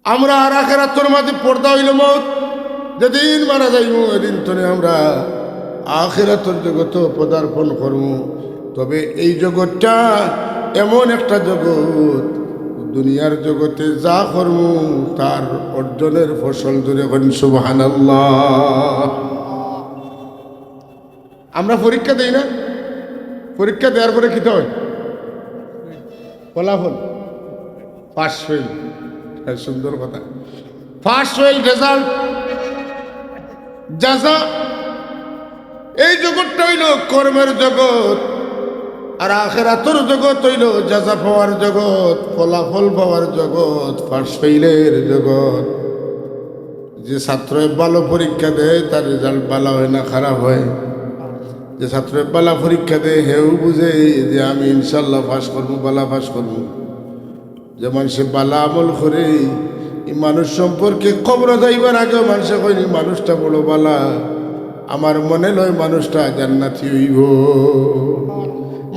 আমরা আর আখিরাতের মাঝে পর্দা হইল মত, যেদিন মারা যাইব এদিন তনে আমরা আখিরাতের জগৎ পদার্পণ করব। তবে এই জগৎটা এমন একটা জগৎ, দুনিয়ার জগতে যা করব তার অর্জনের ফসল ধরে করেন সুবহানাল্লাহ। আমরা পরীক্ষা দেই না? পরীক্ষা দেওয়ার পরে কি হয়? ফলাফল পাস ফেল। সুন্দর কথা, পাস ফেল রেজাল্ট জাযা। এই জগৎটা হইল কর্মের জগৎ, আর আখিরাতের জগৎ হইল জাযা পাওয়ার জগৎ, ফলাফল পাওয়ার জগৎ, পাস ফেইলের জগৎ। যে ছাত্র ভালো পরীক্ষা দেয় তার রেজাল্ট ভালো হয় না খারাপ হয়। যে ছাত্র বালা পরীক্ষা দেয় হেউ বুঝে যে আমি ইনশাল্লাহ পাস করবো, বালা পাস করবো। যে মানুষে বালা আমল করে এই মানুষ সম্পর্কে খবর যাইবার আগে মানুষে কইনি মানুষটা বড় বালা, আমার মনে লয় মানুষটা জান্নাতি হইব।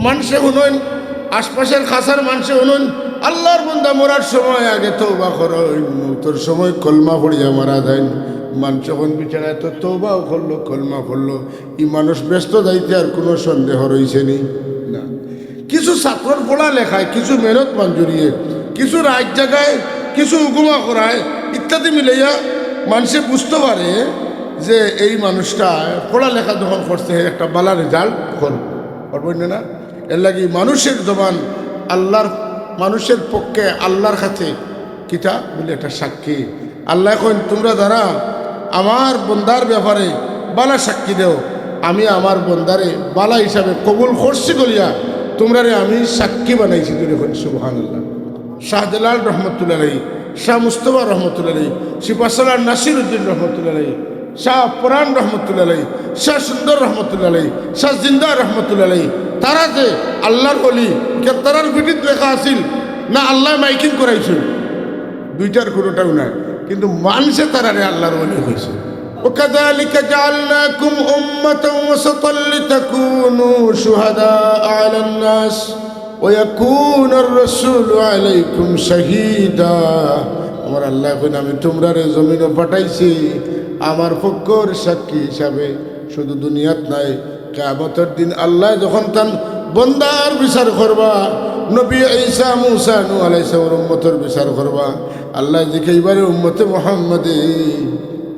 মানুষে শুনুন, আশপাশের খাসার মানুষে শুনুন, আল্লাহর বান্দা মরার সময় আগে তওবা করেন, মৌতের সময় কলমা পড়িয়া মারা যায়। মানুষ যখন বিছানায় তো তওবাও করলো, কলমা পড়লো, এই মানুষ ব্যস্ত যাইতে আর কোনো সন্দেহ রয়েছে নি না। কিছু ছাত্রর পড়া লেখায়, কিছু মেহনত মঞ্জুরিয়ে, কিছু রাত জায়গায়, কিছু উগুমা করায় ইত্যাদি মিলাইয়া মানুষে বুঝতে পারে যে এই মানুষটা পড়ালেখা যখন করছে একটা বালা রেজাল্ট করবেন না। এর লাগি মানুষের জবান আল্লাহর, মানুষের পক্ষে আল্লাহর কাছে কিতা বলে একটা সাক্ষী। আল্লাহ এখন তোমরা যারা আমার বন্দার ব্যাপারে বালা সাক্ষী দেও, আমি আমার বন্দারে বালা হিসাবে কবুল করছি বলিয়া তোমরারে আমি সাক্ষী বানাইছি। এখন সুবহানাল্লাহ। শাহজালাল রহমতুল্লাহ আলাইহি, শাহ মুস্তফা রহমতুল্লাহ আলাইহি, সিপাশালার নাসির উদ্দিন রহমতুল্লাহ আলাইহি, শাহ পুরাণ রহমতুল্লাহ আলাইহি, শাহ সুন্দর রহমতুল্লাহ আলাইহি, শাহ জিন্দা রহমতুল্লাহ আলাইহি, তারা যে আল্লাহর ওলি, কে তারার ভিডিও লেখা আসিল না আল্লাহ মাইকিং করাইছিল? দুইটার কোনোটাও নাই, কিন্তু মানুষে তারারে আল্লাহর ওলি হয়েছে। وكذلك جعلناكم أمة وسطا لتكونوا شهداء على الناس ويكون الرسول عليكم شهيدا। আমার আল্লাহ এখন আমি তোমরারে জমিনে পাঠাইছি আমার পক্ষর সাক্ষী হিসাবে। শুধু দুনিয়াত নাই, কিয়ামতের দিন আল্লাহ যখন তার বন্দার বিচার করবা, নবী ঈসা মুসা নূহ আলাইহিস সালামের উম্মতের বিচার করবা, আল্লাহ জিকাইবারে উম্মতে মুহাম্মদী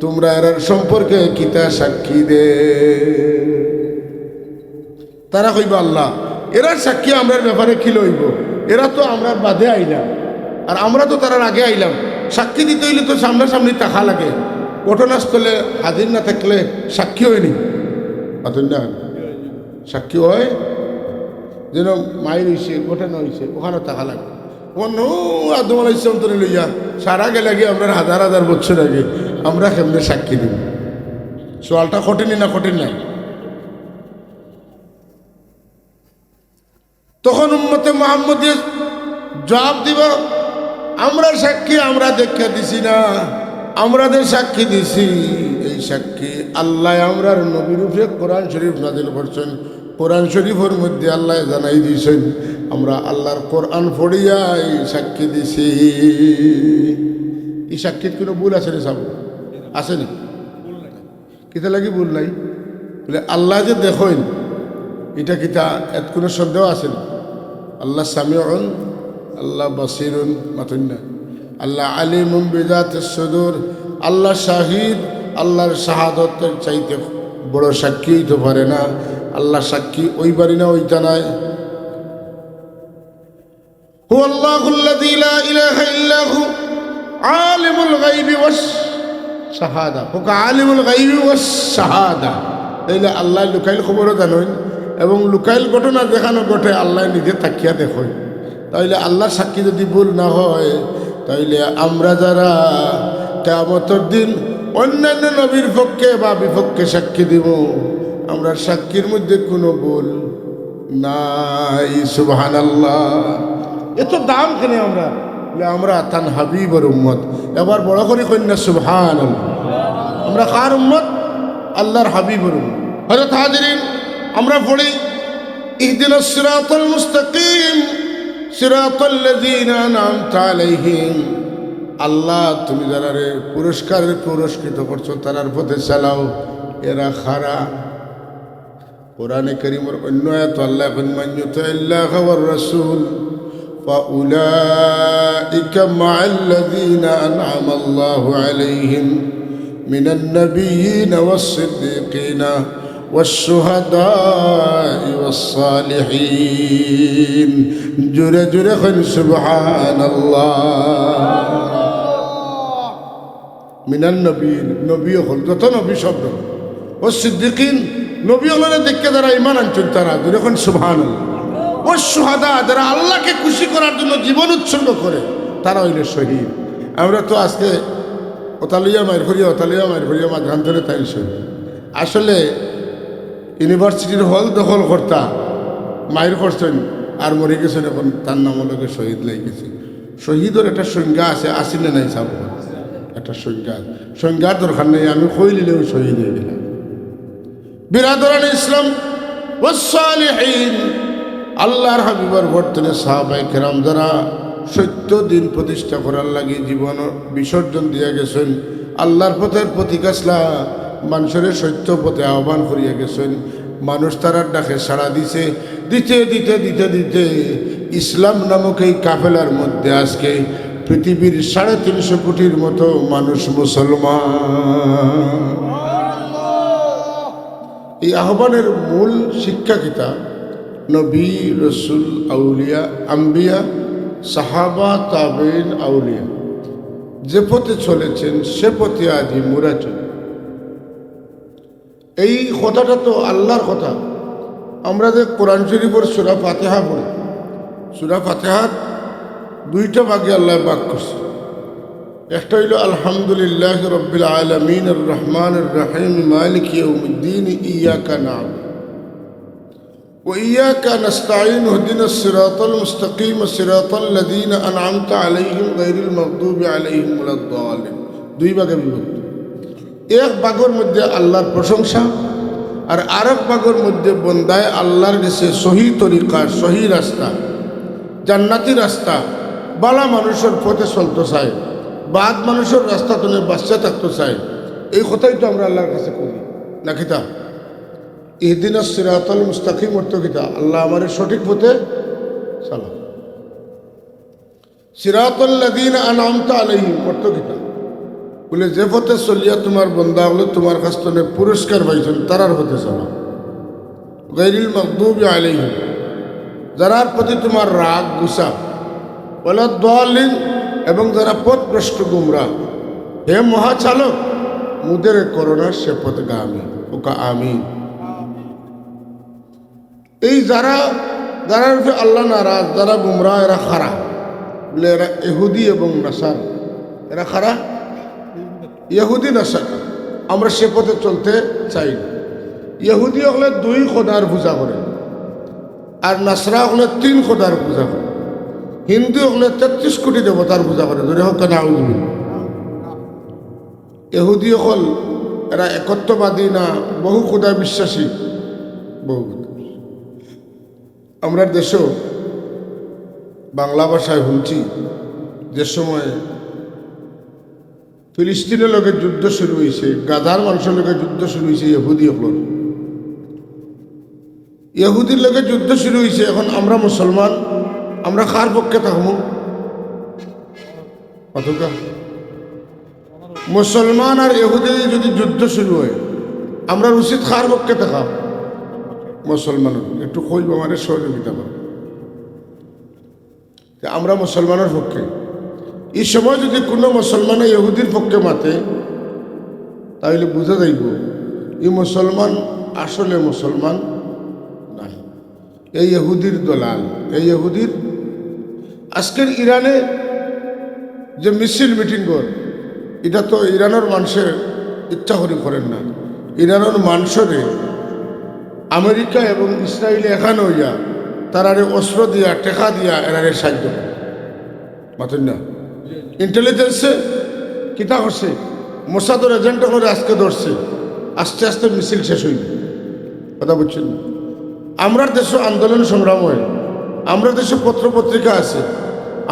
তোমরা এর সম্পর্কে কিতা সাক্ষী দে। তারা কইবা আল্লাহ এরা সাক্ষী আমরার ব্যাপারে কি লইব? এরা তো আমরার বাদে আইলাম, আর আমরা তো তারার আগে আইলাম। সাক্ষী দিতে হইলে তো সামনাসামনি তাকা লাগে। ঘটনাস্থলে হাজির না থাকলে সাক্ষী হয়নি, না সাক্ষী হয় যেন মায়ের হয়েছে, ঘটনা হয়েছে, ওখানে তাকা লাগে। অন্য আদম আলাইহিস সালাম তো লইয়া সারা গেলে আগে আমরা হাজার হাজার বছর আগে আমরা কেমনে সাক্ষী দিব? সোয়ালটা কঠিনই না কঠিন নাই? তখন উম্মতে মুহাম্মদী জবাব দিব, আমরা সাক্ষী আমরা দেখা দিছি না, আমরাদের সাক্ষী দিছি। এই সাক্ষী আল্লাহ আমরার নবীর উপরে কোরআন শরীফ নাজিল করছেন। কোরআন শরীফের মধ্যে আল্লাহ জানাই দিয়েছেন আমরা আল্লাহর কোরআন পড়িয়া এই সাক্ষী দিছি। এই সাক্ষীর কোনো ভুল আছে নি? সব আসেনি? কিতা লাগি ভুল নাই? বলে আল্লাহ যে দেখেন এটা কিতা এত কোনো সন্দেহ আছে না? আল্লাহ সামিউন, আল্লাহ বাসিরুন, মাতুন না, আল্লাহ আলিমুম বিযাতিস সুদূর, আল্লাহ শাহিদ। আল্লাহর শাহাদতের চাইতে বড় সাক্ষী হইতে পারে না। আল্লাহ সাক্ষী ওই বাড়ি না ওইটা নাই। হুয়াল্লাহুল্লাযী লা ইলাহা ইল্লা হু আলিমুল গায়বি ওয়াস শাহাদা। হুকা আলিমুল গায়বি ওয়াস শাহাদা। তাইলে আল্লাহ লুকাইল খবরও জানেন এবং লুকাইল ঘটনা দেখানো ঘটে আল্লাহ নিজে তাকিয়া দেখেন। তাইলে আল্লাহর সাক্ষী যদি ভুল না হয়, তাইলে আমরা যারা কিয়ামতের দিন অন্যান্য নবীর পক্ষে বা বিপক্ষে সাক্ষী দিব, আমরা সাক্ষীর মধ্যে কোনো ভুল নাই। সুবহানাল্লাহ। এত দাম কেন আমরা? আমরা তান হাবিবের উম্মত। এবার বড় করে কন্যা সুবহানাল্লাহ। আমরা কার উম্মত? আল্লাহর হাবিবের উম্মত। হযরত হাজিরিন, আমরা পড়ি ইহদিনাস সিরাতাল মুস্তাকিম সিরাতাল্লাযীনা আন'আমতা আলাইহিম আল্লাহ তুমি যারা রে পুরস্কারে পুরস্কৃত করছো তারার পথে চালাও, এরা খারা। কোরআনে কারীমের অন্য আয়াত আল্লাহ এখন মান ইউতিল্লাহ ওয়ার রাসূল ফাউলাইকা মা'আল্লাযীনা আন'আমা আল্লাহু আলাইহিম মিনান নাবিয়্যিনা ওয়াস-সিদ্দীকিনা ওয়াশ-শুহাদা'i ওয়াস-সালিহিন। জোরে জোরে কইন সুবহানাল্লাহ। মিনান নবীন, নবী হল যত নবী শব্দ, ওয়াস-সিদ্দীকিন নবী হলেন দেখে যারা ঈমান আনছেন তারা, জোরে কইন সুবহানাল্লাহ। ওয়াশ-শুহাদা যারা আল্লাহকে খুশি করার জন্য জীবন উৎসর্গ করে তারা হইল শহীদ। আমরা তো আজকে ওতালিয়া মায়ের ঘুরিয়া মাঝখান ধরে তাই শহীদ। আসলে ইউনিভার্সিটির হল দখল কর্তা মায়ের করছেন আর মরে গেছেন, এখন তার নাম লোকে শহীদ লাই গেছে। শহীদের একটা সংজ্ঞা আছে, আসিলে নাই চাব একটা সংজ্ঞার দরকার নেই, আমি কই নিলেও শহীদ হয়ে গেলাম। বিরাদরান ইসলাম ওয়াস-সালিহিন, আল্লাহর হাবিবার বর্তনে সাহাবায়ে কেরাম যারা সত্য দিন প্রতিষ্ঠা করার লাগে জীবন বিসর্জন দিয়ে গেছেন, আল্লাহর পথের প্রতিকাশলা মানুষের সত্য পথে আহ্বান করিয়া গেছেন। মানুষ তারার ডাকে সাড়া দিতে দিতে ইসলাম নামক এই কাফেলার মধ্যে আজকে পৃথিবীর 350 কোটির মতো মানুষ মুসলমান। এই আহ্বানের মূল শিক্ষা কিতা? নবী, রসুল, আউলিয়া, আম্বিয়া, সাহাবা, তাবেইন, আউলিয়া যে পথে চলেছেন সে পথে আজই মোরা চলে। এই কথাটা তো আল্লাহর কথা। আমরা যে কোরআন শরীফের সূরা ফাতিহা পড়ি, সূরা ফাতিহার 2টা ভাগে আল্লাহ ভাগ করছে। একটা হইল আলহামদুলিল্লাহি রাব্বিল আলামিন আর রহমানির রহিম মালিকি ইয়াউমিদ্দিন ইয়াকা না'বুদু ওয়া ইয়াকা নাস্তাঈন ইহদিনাস সিরাতাল মুস্তাকিম সিরাতাল লাযীনা আন'আমতা আলাইহিম গায়রিল মাগদুবি আলাইহিম ওয়ালাদ-দাল্লিন। 2 ভাগে বিভক্ত। এক ভাগের মধ্যে আল্লাহর প্রশংসা, আর আরেক ভাগের মধ্যে বন্দায় আল্লাহর কাছে সহি তরিকা, সহি রাস্তা, জান্নাতি রাস্তা, বালা মানুষের পথে চলতে চায়, বাদ মানুষের রাস্তা তুমি বাচ্চা থাকতে চায়। এই কথাই তো আমরা আল্লাহর কাছে করি না কিতা? ইহদিনাস সিরাতাল মুস্তাকিম অর্থ কিতা? আল্লাহ আমার সঠিক পথে চালাও। সিরাতাল লাযীনা আন'আমতা আলাইহিম অর্থ কিতা? বলে যে পথে চলিয়া তোমার বন্দা হলে তোমার কাছ থেকে পুরস্কার পাইছেন তারার পথে চালাও। গায়রিল মাগদুবি আলাইহিম যারার প্রতি তোমার রাগ গুসা, ওয়ালাদ-দাল্লিন এবং যারা পথভ্রষ্ট গুমরাহ। হে মহাচালক, মুদের করোনা সে পথগামী ওকা আমিন। এই যারা আল্লাহ নারাজ, যারা গুমরাহ, এরা খারা, বলে এরা ইহুদি এবং নাসারা। এরা খারা ইহুদি নাসারা। আমরা সে পথে চলতে চাই না। ইহুদি হলে 2 খোদার পূজা করে, আর নাসরা হলে 3 খোদার পূজা করে। হিন্দু হলে 33 কোটি দেবতার পূজা করে। ধরে হোক না, ইহুদি হল এরা একত্ববাদী না, বহু খোদা বিশ্বাসী, বহু। আমরা দেশও বাংলা ভাষায় শুনছি যে সময় ফিলিস্তিনের লোকের যুদ্ধ শুরু হয়েছে, গাজার মানুষের লোকের যুদ্ধ শুরু হয়েছে, ইহুদির লোকের যুদ্ধ শুরু হয়েছে। এখন আমরা মুসলমান, আমরা কার পক্ষে থাকবো? অথবা মুসলমান আর ইহুদির যদি যুদ্ধ শুরু হয়, আমরা উচিত কার পক্ষে থাকা? মুসলমানের। একটু কইব মানে সহযোগিতা করব, আমরা মুসলমানের পক্ষে। এই সময় যদি কোনো মুসলমান ইহুদির পক্ষে মাতে, তাহলে বুঝা যাইব এই মুসলমান আসলে মুসলমান নাই, এই ইহুদির দলাল। এই ইহুদির আজকের ইরানে যে মিছিল মিটিং কর, এটা তো ইরানের মানুষের ইচ্ছা করেন না। ইরানের মানুষরে আমেরিকা এবং ইসরায়েলে এখানে হইয়া তারারে অস্ত্র দিয়া, টেকা দিয়া এরারে সাহায্য করে। মাতেন না? ইন্টেলিজেন্সে কিতা করছে, মোসাদের এজেন্ট করে আজকে ধরছে, আস্তে আস্তে মিছিল শেষ হইবে। কথা বুঝছেন? আমরা দেশে আন্দোলন সংগ্রাম হয়, আমরা দেশে পত্রপত্রিকা আছে,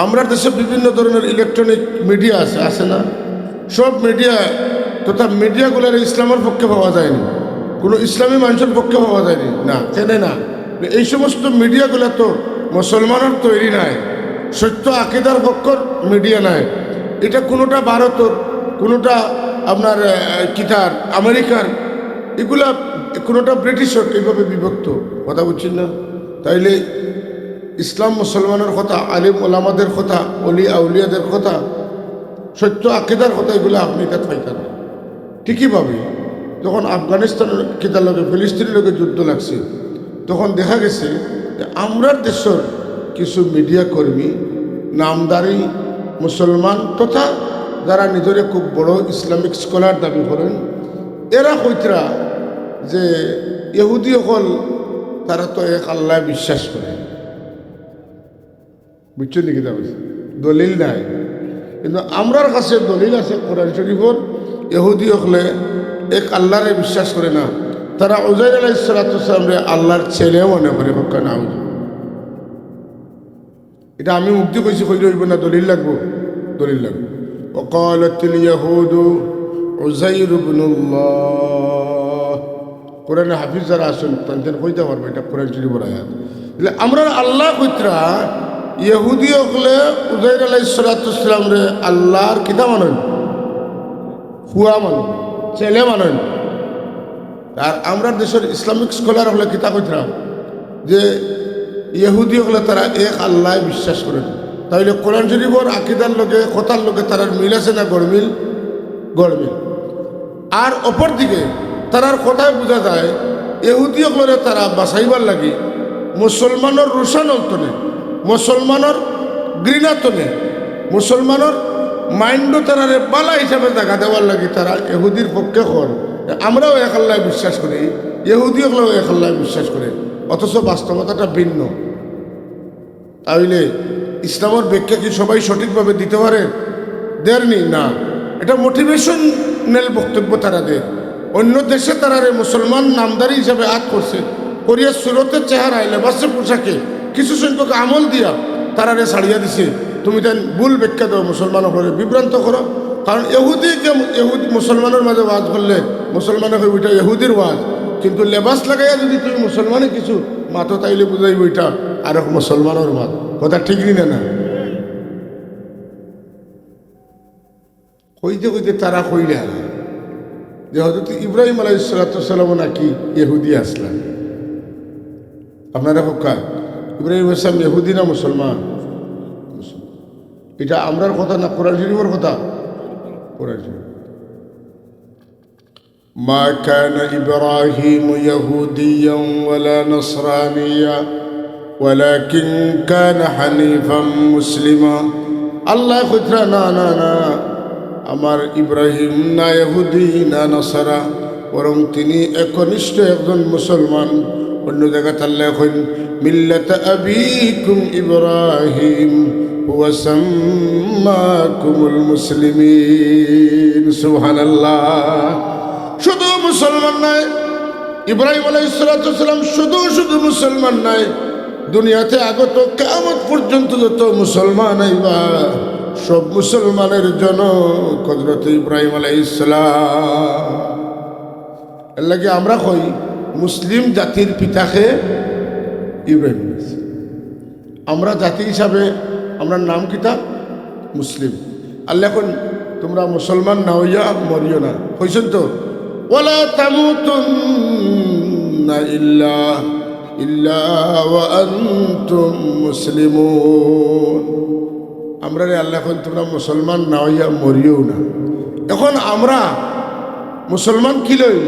আমরা দেশে বিভিন্ন ধরনের ইলেকট্রনিক মিডিয়া আছে, আছে না? সব মিডিয়া তথা মিডিয়াগুলোর ইসলামের পক্ষে পাওয়া যায়নি, কোনো ইসলামী মানুষের পক্ষে পাওয়া যায়নি, না চেনে না। এই সমস্ত মিডিয়াগুলো তো মুসলমানের তৈরি নাই, সত্য আকিদার পক্ষর মিডিয়া নাই। এটা কোনোটা ভারতের, কোনোটা আপনার কিতার আমেরিকার, এগুলা কোনোটা ব্রিটিশের, এইভাবে বিভক্ত। কথা বুঝছেন না? তাইলে ইসলাম মুসলমানের কথা, আলিম ওলামাদের কথা, অলি আউলিয়াদের কথা, সত্য আকিদার কথা, এগুলো আপনি এটা পাইতেন না। ঠিকই ভাবি যখন আফগানিস্তানের কিতার লোকে ফিলিস্তিনের লোকে যুদ্ধ লাগছে, তখন দেখা গেছে যে আমরার দেশের কিছু মিডিয়া কর্মী, নামদারি মুসলমান তথা যারা নিজেরা খুব বড় ইসলামিক স্কলার দাবি করেন, এরা কইতরা যে ইহুদি হল তারা তো এক আল্লাহ বিশ্বাস করে। বুঝছো নাকি? দলিল নাই, কিন্তু আমরার কাছে দলিল আছে কোরআন শরীফর। ইহুদি হলে এক আল্লাহরে বিশ্বাস করে না, তারা উজাইর আলাইহিস সালাতু ওয়াস সালামরে আল্লাহর ছেলে মনে করে। হক্কা না, এটা আমি মুক্তি কইছি, কইলে হইব না, দলিল লাগবো, দলিল লাগবে। ওয়াকালাতিল ইয়াহুদু উজাইর ইবনুল্লাহ। কোরআনে হাফিজ যারা আসুন তাদের কইতে পারবে, এটা কোরআন শরীফের আয়াত। એટલે আমরা আল্লাহ কইতরা ইহুদি হলে উজাইর আলাইহিস সালাতু ওয়াস সালামরে আল্লাহর কিতা মানেন, ফুয়া মানেন, ছেলে মানেন। আর আমরা দেশের ইসলামিক স্কলার হলে কিতা কইতরা যে ইহুদি হলে তারা এক আল্লাহ বিশ্বাস করেন। তাহলে কোরআন শরীফের আকিদার লোকে কথার লোকে তারার মিল আছে না? গড়মিল, গড়মিল। আর অপর দিকে তারার কথায় বোঝা যায় ইহুদি হলে তারা বাঁচাইবার লাগি মুসলমানের রোশানল তনে, মুসলমানের ঘৃণা তনে, মুসলমানের মাইন্ডও তারারে বালা হিসাবে দেখা দেওয়ার লাগি তারা ইহুদির পক্ষে হন। আমরাও এক আল্লাহ বিশ্বাস করি, ইহুদি হলেও এক আল্লাহ বিশ্বাস করে, অথচ বাস্তবতাটা ভিন্ন। তাহলে ইসলামের ব্যাখ্যা কি সবাই সঠিকভাবে দিতে পারে? দেননি না, এটা মোটিভেশনাল বক্তব্য তারা দেয়। অন্য দেশে তারা মুসলমান নামদারি হিসাবে আদ করছে, করিয়া সুরতের চেহারায় লেবাসে পোশাকে কিছু সংখ্যক আমল দিয়া তারা ছাড়িয়া দিছে। তুমি তাই ভুল ব্যাখ্যা দাও, মুসলমান করে বিভ্রান্ত করো। কারণ ইহুদিকে ইহুদি মুসলমানের মাঝে ওয়াজ করলে মুসলমানে ওইটা ইহুদির ওয়াজ, কিন্তু লেবাস লাগাইয়া যদি তুমি মুসলমানে কিছু মাতো তাইলে বুঝাইব ওইটা আর এক মুসলমানের মাত। কথা ঠিক না? না, কইতে কইতে তারা কইলা যে হযরত ইব্রাহিম আলাইহিস সালাতু ওয়াস সালাম নাকি ইহুদি আসলেন। আপনারা হোকা ইব্রাহিম আসলাম ইহুদি না মুসলমান? এটা আমরার কথা না, কোরআন শরীফের কথা। কোরআন শরীফ মা কানা ইব্রাহিম ইহুদিয়ান ওয়ালা নাসরানিয়া ওয়ালাকিন কানা হানিফাম মুসলিমা। আল্লাহ কইতরা না না না, আমার ইব্রাহিম না ইহুদি না নাসারা, বরং তিনি একনিষ্ঠ একজন মুসলমান। অন্য জায়গায় আল্লাহ কইন মিল্লাতা আবিকুম ইব্রাহিম ওয়া সাম্মাকুমুল মুসলিমিন। সুবহানাল্লাহ। শুধু মুসলমান নয়, ইব্রাহিম আলাইহিস সালাতু ওয়াস সালাম শুধু মুসলমান নয়, দুনিয়াতে আগত কিয়ামত পর্যন্ত যত মুসলমান আইবা সব মুসলমানের জন্য হযরত ইব্রাহিম আলাইহিস সালাম। এর লাগে আমরা কই মুসলিম জাতির পিতাকে ইব্রাহিম। আমরা জাতি হিসাবে আমরা নাম কিতা? মুসলিম। আল্লাহ এখন তোমরা মুসলমান না হইয়া মরিও না, কইছেন তো ওয়ালা তামুতুন্না ইল্লা ওয়া আনতুম মুসলিমুন। আমরা রে আল্লাহ এখন তোমরা মুসলমান না হইয়া মরিও না। এখন আমরা মুসলমান কি লইব?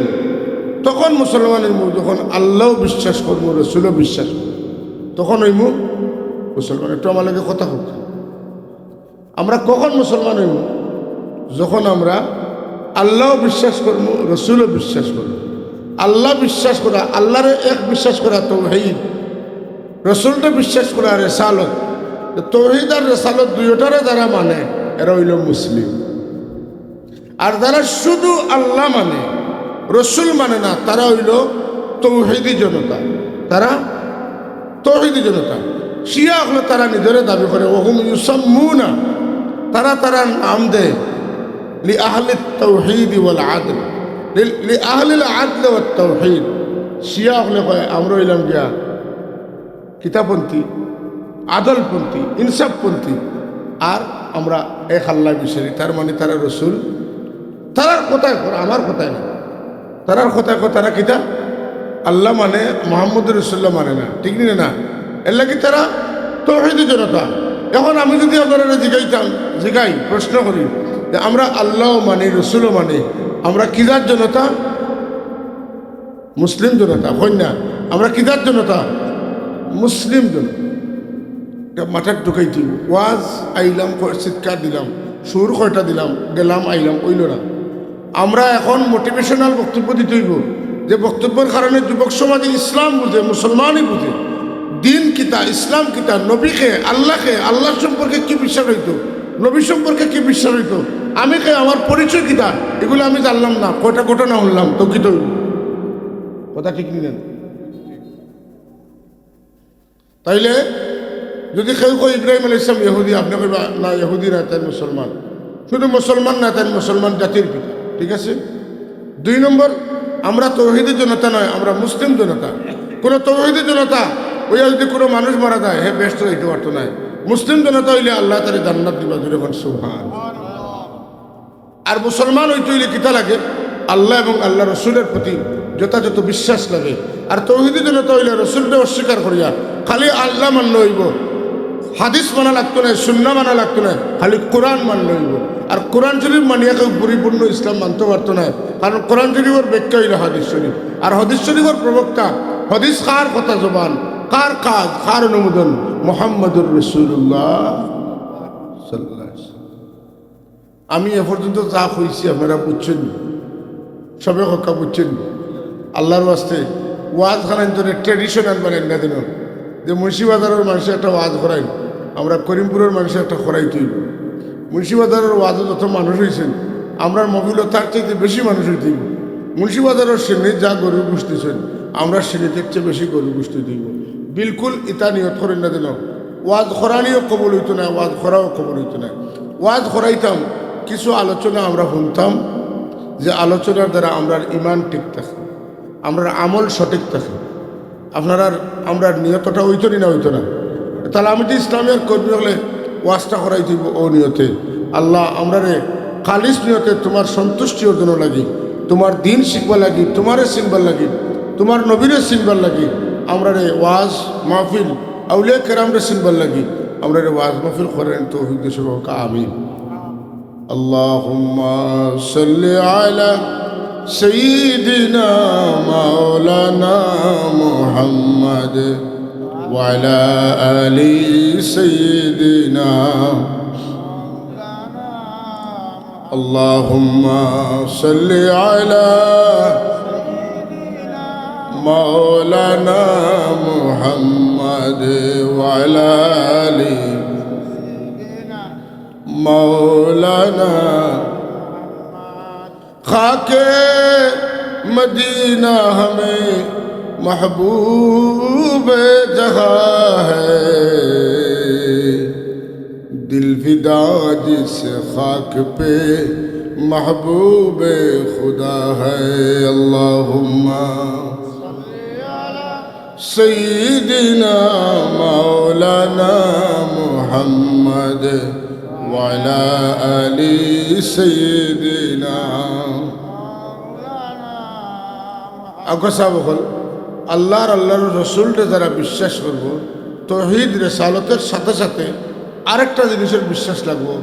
তখন মুসলমানের মুখ যখন আল্লাহ বিশ্বাস করবো, রসুলও বিশ্বাস করবো, তখন হইব মুসলমান। একটু আমার লাগে কথা হোক, আমরা কখন মুসলমান হইব? যখন আমরা আল্লাহ বিশ্বাস করবো, রসুলও বিশ্বাস করবো। আল্লাহ বিশ্বাস করা, আল্লাহরে এক বিশ্বাস করা তাওহীদ, রসুলটা বিশ্বাস করা রেসালত। তাওহীদ আর রেসালত দুইটারে যারা মানে এরা হইল মুসলিম। আর যারা শুধু আল্লাহ মানে, রসুল মানে না, তারা হইল তাওহীদি জনতা। তারা তাওহীদি জনতা। শিয়া হলো তারা নিজেরা দাবি করে ওহুম ইউসাম্মুনা, তারা তারা নাম দেয় লি আহলি তাওহীদ ওয়াল আদল, লি আহলিল আদল ওয়াত তাওহীদ। শিয়া হলে কয় আমরা হইলাম গিয়া কিতাবপন্থী, আদলপন্থী, ইনসাফপন্থী, আর আমরা এক আল্লাহ বিশ্বাসী। তার মানে তারা রসুল, তারার কথায় আমার কথায় না, তারার কথায় তারা কিতা আল্লাহ মানে মোহাম্মদ রসুল্লাহ মানে না, ঠিক নিলে না। এর লাগে তারা তাওহীদি জনতা। এখন আমি যদি আপনারা জিগাই প্রশ্ন করি যে আমরা আল্লাহ মানি রসুলও মানি, আমরা কিদার জনতা? মুসলিম জনতা, কন্যা আমরা কিদার জনতা? মুসলিম জনতা। মাথার ঢুকাই দিব, ওয়াজ আইলাম, চিৎকার দিলাম, সুর কয়টা দিলাম, গেলাম আইলাম, ওইল না। আমরা এখন মোটিভেশনাল বক্তব্য দিতে হইব, যে বক্তব্যের কারণে যুবক সমাজে ইসলাম বুঝে, মুসলমানই বুঝে, দিন কিতা, ইসলাম কিতা, নবীকে, আল্লাহকে, আল্লাহ সম্পর্কে কি বিশ্বাস হইতো, নবী সম্পর্কে কি বিশ্বাস হইতো, আমি কে, আমার পরিচয় কিতা, এগুলো আমি জানলাম না, কয়টা ঘটনা শুনলাম, তো কি তো কথা ঠিক নিলেন। তাইলে যদি কেউ কই ইব্রাহিম আলাইহিস সালাম ইহুদি, আপনি কইবা না ইহুদি না, তাই মুসলমান। শুধু মুসলমান না, তাই মুসলমান জাতির পিতা, ঠিক আছে। 2 নম্বর, আমরা তাওহীদি জনতা নয়, আমরা মুসলিম জনতা। কোনো তাওহীদি জনতা ওই যদি কোনো মানুষ মারা যায়, হে ব্যস্ত হইতে পারতো না। মুসলিম জনতা হইলে আল্লাহ তারে জান্নাত দিবা, যখন সুবহান। আর মুসলমান হইতে হইলে কিতা লাগে? আল্লাহ এবং আল্লাহ রসুলের প্রতি যথাযথ বিশ্বাস লাগে। আর তাওহীদি জনতা হইলে রসুলকে অস্বীকার করিয়া খালি আল্লাহ মান্য হইব, হাদিস মানা লাগতো না, সুন্নাহ মানা লাগতো না, খালি কোরআন মানলে হইব। আর কোরআন শরীফ মানিয়া কেউ পরিপূর্ণ ইসলাম মানতে পারতো না, কারণ কোরআন শরীফের ব্যাখ্যা হইল হাদিস শরীফ। আর হাদিস শরীফের প্রবক্তা, হাদিস কার কথা জবান, কার কাজ, কার অনুমোদন? মুহাম্মদুর রাসূলুল্লাহ সাল্লাল্লাহু আলাইহি ওয়াসাল্লাম। আমি এ পর্যন্ত যা কইছি আপনারা বুঝছেন, সবে কথা বুঝছেন। আল্লাহর ওয়াস্তে ওয়াজ খানান ধরে ট্রেডিশনাল বানান না দিন, যে মুন্সিবাজারের মানুষের একটা ওয়াজ করাই, আমরা করিমপুরের মানুষের একটা করাই তুই। মুন্সিবাজারের ওয়াজে যত মানুষ হয়েছেন, আমরা মহিলা তার চাইতে বেশি মানুষ হইতে। মুন্সিবাজারের শ্রেণী যা গরু গুছতেছেন, আমরা শ্রেণীতে চেয়ে বেশি গরু গুছতে দিব। বিলকুল ইতা নিয়ত করেন না দিন। ওয়াজ খরানিও কবল হইতো না, ওয়াজ খরাও কবল হইতো না। ওয়াজ খরাইতাম, কিছু আলোচনা আমরা শুনতাম, যে আলোচনার দ্বারা আমরা ইমান ঠিক থাকে, আমরা আমল সঠিক থাকে। আপনার আমরা নিয়তটা হইতো না হইতো না। তাহলে আমি তো ইসলামের কর্মী হলে ওয়াজটা করাই দিব ও নিয়তে, আল্লাহ আমরা রে খালিস নিয়তে তোমার সন্তুষ্টি অর্জন লাগি, তোমার দিন শিখবার লাগি, তোমারে চিনবার লাগি, তোমার নবীরে চিনবার লাগি, আমরা রে ওয়াজ মাহফিল আউলিয়া কেরামরে চিনবার লাগি, আমরা রে ওয়াজ মাহফিল করেন তৌফিক দিয়েছে হোক, আমিন। আল্লাহুম্মা সাল্লি আলা সাইয়্যিদিনা মাওলানা মুহাম্মদ وعلى آل سيدنا اللهم صل على مولانا محمد وعلى آل مولانا खाके मदीना हमें महबूब जहाँ है, दिल फिदा जिस खाक पे महबूब खुदा है। अल्लाहुम्मा सय्यिदिना मौलाना मुहम्मद वाला आली सय्यिदिना। আগসাবল আল্লাহর রসুলকে যারা বিশ্বাস করব, তৌহিদ রিসালাতের সাথে সাথে আরেকটা জিনিসের বিশ্বাস লাগবো,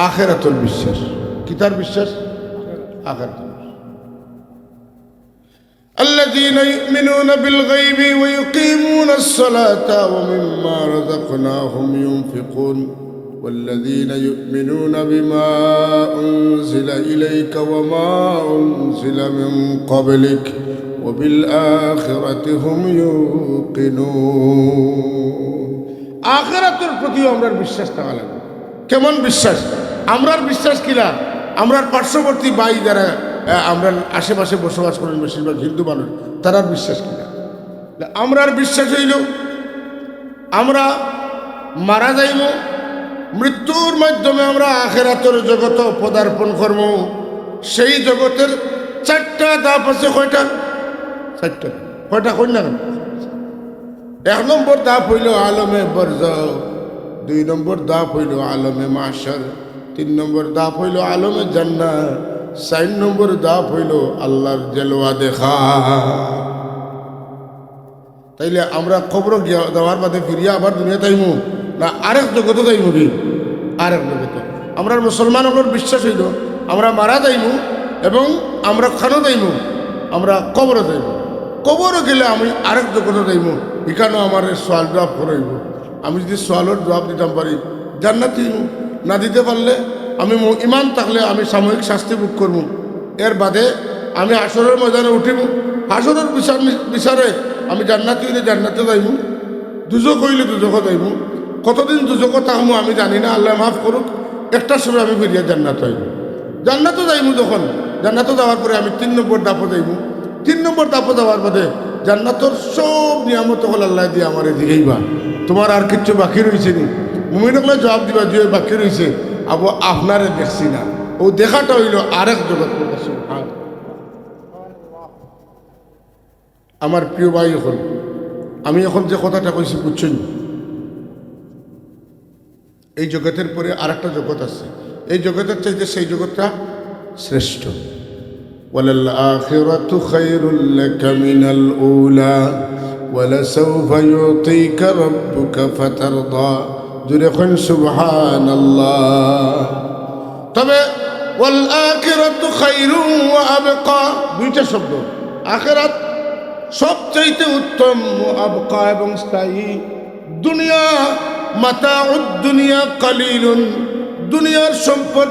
আখিরাতুল বিশ্বাস। কি তার বিশ্বাস? আখিরাত। الذين يؤمنون بالغيب ويقيمون الصلاة ومما رزقناهم ينفقون والذين يؤمنون بما أنزل إليك وما أنزل من قبلك وبالآخرة هم يوقنون। আখিরাতের প্রতি আমরার বিশ্বাস থাকা লাগবে। কেমন বিশ্বাস? আমরার বিশ্বাস কিলা? আমরার পার্শ্ববর্তী ভাই যারা আমরা আশেপাশে বসবাস করেন, বেশিরভাগ হিন্দু মানুষ, তারার বিশ্বাস কিনা? আমরার বিশ্বাস হইল আমরা মারা যাইব, মৃত্যুর মাধ্যমে আমরা আখিরাতের জগতে পদার্পণ করব। সেই জগতের 4টা ধাপ আছে। কয়টা? 4টা। কয়টা কই না? 1 নম্বর ধাপ হইল আলমে বরজাখ, 2 নম্বর ধাপ হইল আলমে মাহশর, 3 নম্বর ধাপ হইল আলমে জান্নাত, 4 নম্বর ধাপ হইল আল্লাহর জলওয়া দেখা। তাইলে আমরা কবর দেওয়ার বাদে ফিরিয়া আবার দুনিয়া তাইমু না আরেক জগতে যাইমু? কি আরেক জগতে? আমরা মুসলমানদের বিশ্বাস হইল আমরা মারা যাইমু এবং আমরা খানো যাইমু, আমরা কবরে যাইমু। কবরে গেলে আমি আরেক জগতে যাইমু, এখানেও আমার সোয়াল জবাব করাইব। আমি যদি সোয়ালের জবাব দিতাম পারি জান্নাতি, না দিতে পারলে আমি ইমান থাকলে আমি সাময়িক শাস্তি ভোগ করবো। এর বাদে আমি হাসরের ময়দানে উঠিব, হাসরের বিচারে আমি জান্নাতি হইলে জান্নাতে যাইব, দুজক হইলে দুজকে যাইব। কতদিন দুজকে থাকবো আমি জানি না, আল্লাহ মাফ করুক। একটা সময় আমি ফিরিয়া জান্নাত হইব, জান্নাতও যাইব। যখন জান্নাতও যাওয়ার পরে আমি 3 নম্বর দাপও যাইব। 3 নম্বর দাপও যাওয়ার বাদে জান্নাতর সব নিয়ামত হল আল্লাহ দিয়ে আমার দিকেইবা, তোমার আর কিচ্ছু বাকি রয়েছে নি। মুমিনকলে জবাব দিবা যে বাকি রয়েছে আবু আপনারে দেখছি না। ও দেখাটা হইল আরেক জগৎ। আমার প্রিয় ভাই, এখন আমি এখন যে কথাটা কইছি বুঝছেন, এই জগতের পরে আরেকটা জগৎ আছে। এই জগতের চাইতে সেই জগৎটা শ্রেষ্ঠ। ওয়ালাল আখিরাতু খায়রুল লাকা মিনাল উলা ওয়ালাসাউফা ইউতিকা রাব্বুকা ফাতারদা। জুরে কোন সুবহানাল্লাহ। তবে ওয়াল আখিরাতু খায়রুন ওয়া আবকা, 2টা শব্দ। আখিরাত সবচাইতে উত্তম, আবকা এবং স্থায়ী। দুনিয়া মাতাউদ দুনিয়া কালিলুন, দুনিয়ার সম্পদ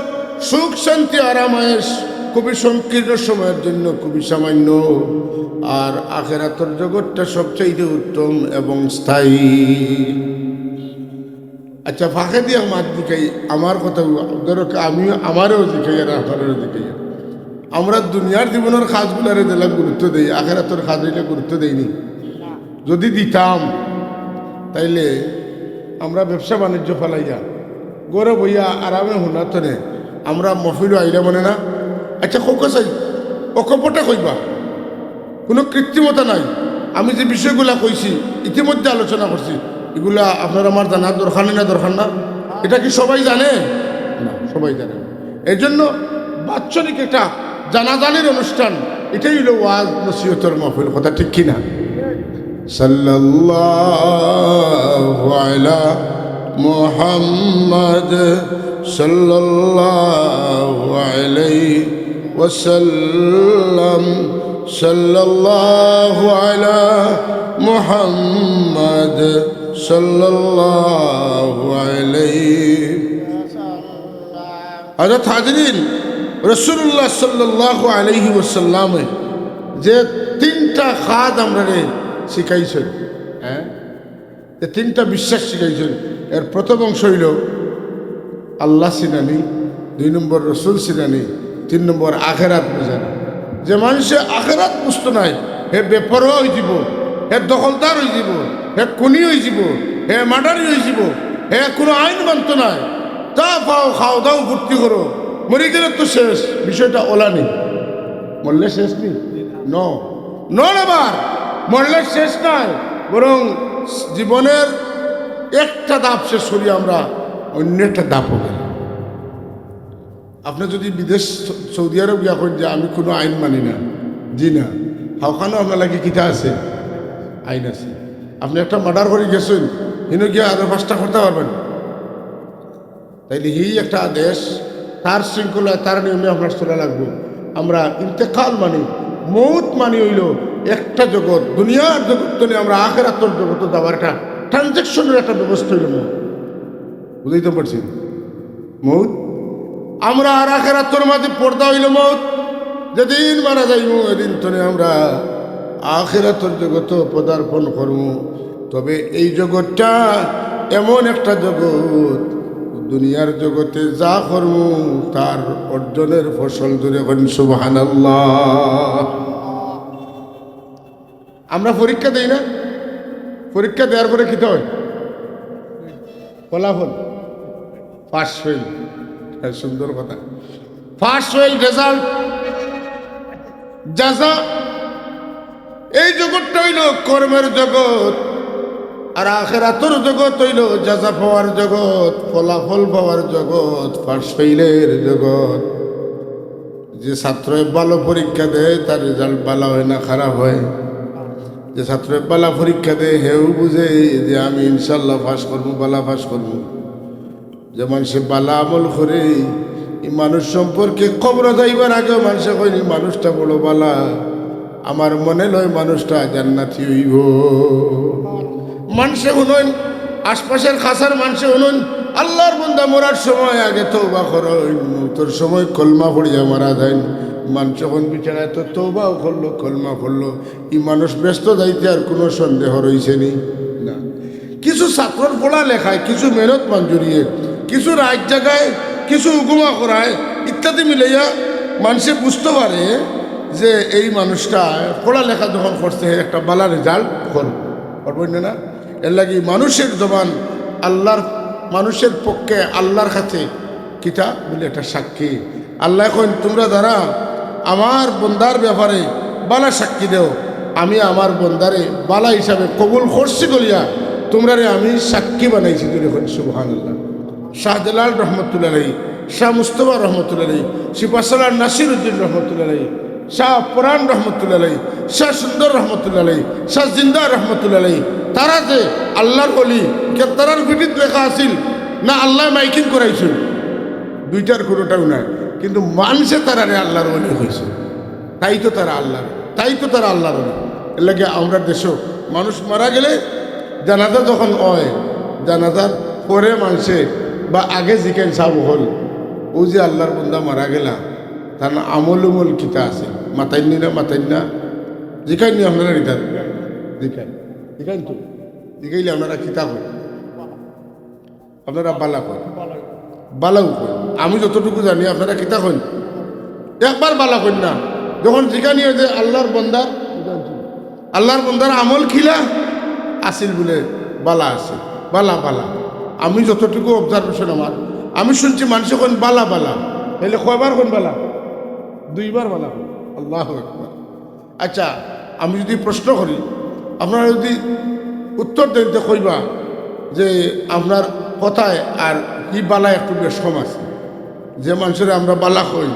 সুখ শান্তি আরামায়েশ খুবই সংকীর্ণ সময়ের জন্য, খুবই সামান্য। আর আখিরাতের জগৎটা সবচাইতে উত্তম এবং স্থায়ী। আচ্ছা, ফাঁকে দিয়ে আমার দিকাই আমার কথা ধরো, আমি আমারও দিকাই আর আপনারও দিকাই। আমরা দুনিয়ার জীবনের কাজগুলারে দিলাম গুরুত্ব দেই, আখিরাতের কাজ হইলে গুরুত্ব দেইনি। যদি দিতাম তাইলে আমরা ব্যবসা বাণিজ্য ফেলাইয়া গৌরব বইয়া আরামে হুনাতনে আমরা মফিলও আইলে মানে না। আচ্ছা কৌকা চাই অকপটা কইবা, কোনো কৃত্রিমতা নাই। আমি যে বিষয়গুলা কইছি ইতিমধ্যে আলোচনা করছি, এগুলা আপনার আমার জানার দরকার নেই না? দরকার না? এটা কি সবাই জানে না? সবাই জানে। এই জন্য বাৎসরিক একটা জানাজানির অনুষ্ঠান, এটাই হলো ওয়াজ নসিহতের মাহফিল। কথা ঠিক কিনা? সাল্লাল্লাহু আলা মুহাম্মদ সাল্লাল্লাহু আলাইহি ওয়াসাল্লাম, সাল্লাল্লাহু আলা মুহাম্মদ সাল্লাল্লাহু আলাইহি। হযরত হাজরিন, রাসূলুল্লাহ সাল্লাল্লাহু আলাইহি ওয়াসাল্লামে যে 3টা খাদ আমরা শিখাইছেন, হ্যাঁ, যে 3টা বিশ্বাস শিখাইছেন। এর প্রথম অংশ হইল আল্লাহ চিনানি, 2 নম্বর রসুল চিনানি, 3 নম্বর আখেরাত বুঝানি। যে মানুষে আখেরাত বুঝতো নাই, হে বেপরোয়া হয়ে যাব, হে দখলদার হয়ে যাব, হে খুনি হয়ে যাব, হে মার্ডারি হয়ে যাব, হে কোনো আইন মানত নাই। তা পাও, খাও দাও, ভর্তি করো, মরে গেলে তো শেষ। বিষয়টা ওলা নেই, মরলে শেষ নেই। আবার মরলে শেষ নাই, বরং জীবনের একটা ধাপ শেষ করি আমরা, অন্য একটা ধাপ হবে। আপনি যদি বিদেশ সৌদি আরব গিয়া করেন যে আমি কোনো আইন মানি না, জি না, ওখানেও আপনার লাগে কিতা আছে, আইন আছে। আপনি একটা মার্ডার করে গেছেন, হিনো গিয়া আরো 5টা করতে পারবেন। তাইলে এই একটা দেশ, তার শৃঙ্খলায় তার নিয়মে আপনার চলা লাগবে। আমরা ইন্তেকাল মানি, মৌত মানি হইল একটা জগৎ, দুনিয়ার জগৎ তো নিয়ে আমরা আখেরাতের জগৎ যাওয়ার একটা ট্রানজ্যাকশনের একটা ব্যবস্থা হইল মৌত। বুঝাইতে পারছি? মৌত আমরা আর আখেরাতের মাঝে পর্দা হইল মৌত। যেদিন মারা যাইব এদিন তো আমরা আখেরাতের জগৎ পদার্পণ করব। তবে এই জগৎটা এমন একটা জগৎ, দুনিয়ার জগতে যা করব তার অর্জনের ফসল জুড়ে করেন সুবহানাল্লাহ। আমরা পরীক্ষা দেই না? পরীক্ষা দেওয়ার পরে কী হয়? ফলাফল পাস ফেল, সুন্দর কথা। ফার্স্ট ফেল রেজাল্ট জাযা। এই জগৎটা হইল কর্মের জগৎ, আর আখিরাতের জগৎ হইল জাযা পাওয়ার জগৎ, ফলাফল পাওয়ার জগৎ, ফার্স্ট ফেইলের জগৎ। যে ছাত্র ভালো পরীক্ষা দেয় তার রেজাল্ট ভালো হয় না খারাপ হয়। যে ছাত্র ভালো পরীক্ষা দেয় হেও বুঝে যে আমি ইনশাল্লাহ পাস করবো, বালা পাস করবো। যে মানুষে বালা আমল করে এই মানুষ সম্পর্কে খবর যাইবার আগেও মানুষে কইনি মানুষটা বড় বালা, আমার মনে লয় মানুষটা জান্নাতি হইব। মানুষে শুনুন, আশপাশের খাসার মানুষে শুনুন, আল্লাহর বান্দা মরার সময় আগে তওবা করেন, মৌতের সময় কলমা পড়িয়া মারা যায়। মানুষ যখন বিচারায় তো তওবাও করলো, কলমা পড়লো, এই মানুষ ব্যস্ত যাইতে আর কোনো সন্দেহ রইছে নি না। কিছু ছাত্রর পড়া লেখায়, কিছু মেহনত মঞ্জুরিয়ে, কিছু রাত জায়গায়, কিছু উগুমা করায় ইত্যাদি মিলাইয়া মানুষে বুঝতে পারে যে এই মানুষটা পড়ালেখা যখন করছে একটা বালা রেজাল্ট করবেন না। এর লাগে মানুষের জবান আল্লাহর, মানুষের পক্ষে আল্লাহর কাছে কিতা বলে একটা সাক্ষী। আল্লাহ এখন তোমরা যারা আমার বন্দার ব্যাপারে বালা সাক্ষী দেও, আমি আমার বন্দারে বালা হিসাবে কবুল করছি বলিয়া তোমরা আমি সাক্ষী বানাইছি। এখন সুবহানাল্লাহ। শাহজালাল রহমতুল্লাহ আলাইহি, শাহ মুস্তফা রহমতুল্লাহ আলাইহি, সিপাশালার নাসির উদ্দিন রহমতুল্লাহ আলাইহি, শাহ পুরাণ রহমতুল্লাহ আলাইহি, শাহ সুন্দর রহমতুল্লাহ আলাইহি, শাহ জিন্দা রহমতুল্লাহ আলাইহি, তারা যে আল্লাহর ওলি, কে তারার ভিডিত লেখা আছিল না আল্লাহ মাইকিং করাইছিল, দুইটার কোনোটাও নাই, কিন্তু মানুষে তারারে আল্লাহর ওলি হয়েছে। তাই তো তারা আল্লাহর, তাই তো তারা আল্লাহর ওলি। এর লাগে আমরা দেশও মানুষ মারা গেলে জানাজা যখন হয়, জানাজার পরে মানুষে বা আগে জিকেন সাব হল ও যে আল্লাহর বন্দা মারা গেলা তার না আমল উমল কিতা আছে, মাতাইনি না মাতাইনা জিকাইনি আপনারা রিতার জিকাইন তো জিকাইলে আপনারা কিতা হয়, আপনারা বালা করেন, বালাও করেন। আমি যতটুকু জানি আপনারা কিতা করেন, একবার বালা করেন না। যখন জিকানি হয় যে আল্লাহর বন্দার আমল খিলা আসিল বলে বালা আছে, বালা বালা। আমি যতটুকু অবজারভেশন আমার, আমি শুনছি মানুষ কোন বালা বালা, তাহলে কয়বার কোন বালা? দুইবার বালা। আল্লাহু আকবার। আচ্ছা, আমি যদি প্রশ্ন করি, আপনারা যদি উত্তর দেন তো কইবা যে আপনার কথায় আর কি বালা একটু বেশ কম আছে। যে মানুষের আমরা বালা কই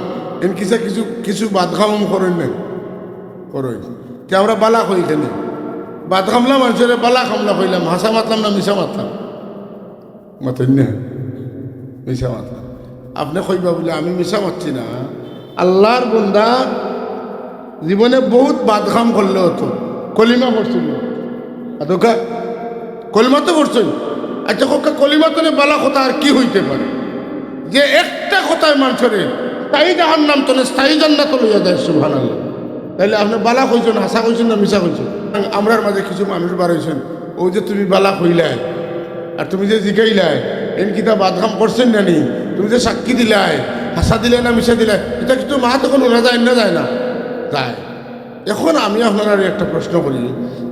এন কিছু কিছু কিছু বাদঘাম করেন না, করেন কি আমরা বালা কই কেন? বাদ খামলা মানুষের বালা খামলা কইলাম, হাসা মাতলাম না মিশা মাতলাম? মাতেন না, মিশা মাতলাম। আপনি কইবা বলে আমি মিশা মারছি না। আল্লাহর বন্দা জীবনে বহুত বাদখাম করলে হতো, কলিমা পড়ছিল, আদোকা কলিমা তো পড়ছেন। আচ্ছা কোকা কলিমা তো বালা কথা আর কি হইতে পারে যে একটা কথায় মানুষের তাই যাহার নাম তোলে স্থায়ী জান্নাত লইয়া যায়। সুবহানাল্লাহ। তাইলে আপনি বালা কইছেন, হাসা কইছেন না মিশা কইছেন? আমরার মাঝে কিছু মানুষ বাড়াইছেন, ওই যে তুমি বালা কইলাই আর তুমি যে জিগাইলাই এন কিতা বাদখাম করছেন না নি, তুমি যে সাক্ষী দিলাই, হাসা দিলে না মিশা দিলাই, এটা কিন্তু মা তখন ওরা যায় না, যায় না যায়। এখন আমি আপনার একটা প্রশ্ন করি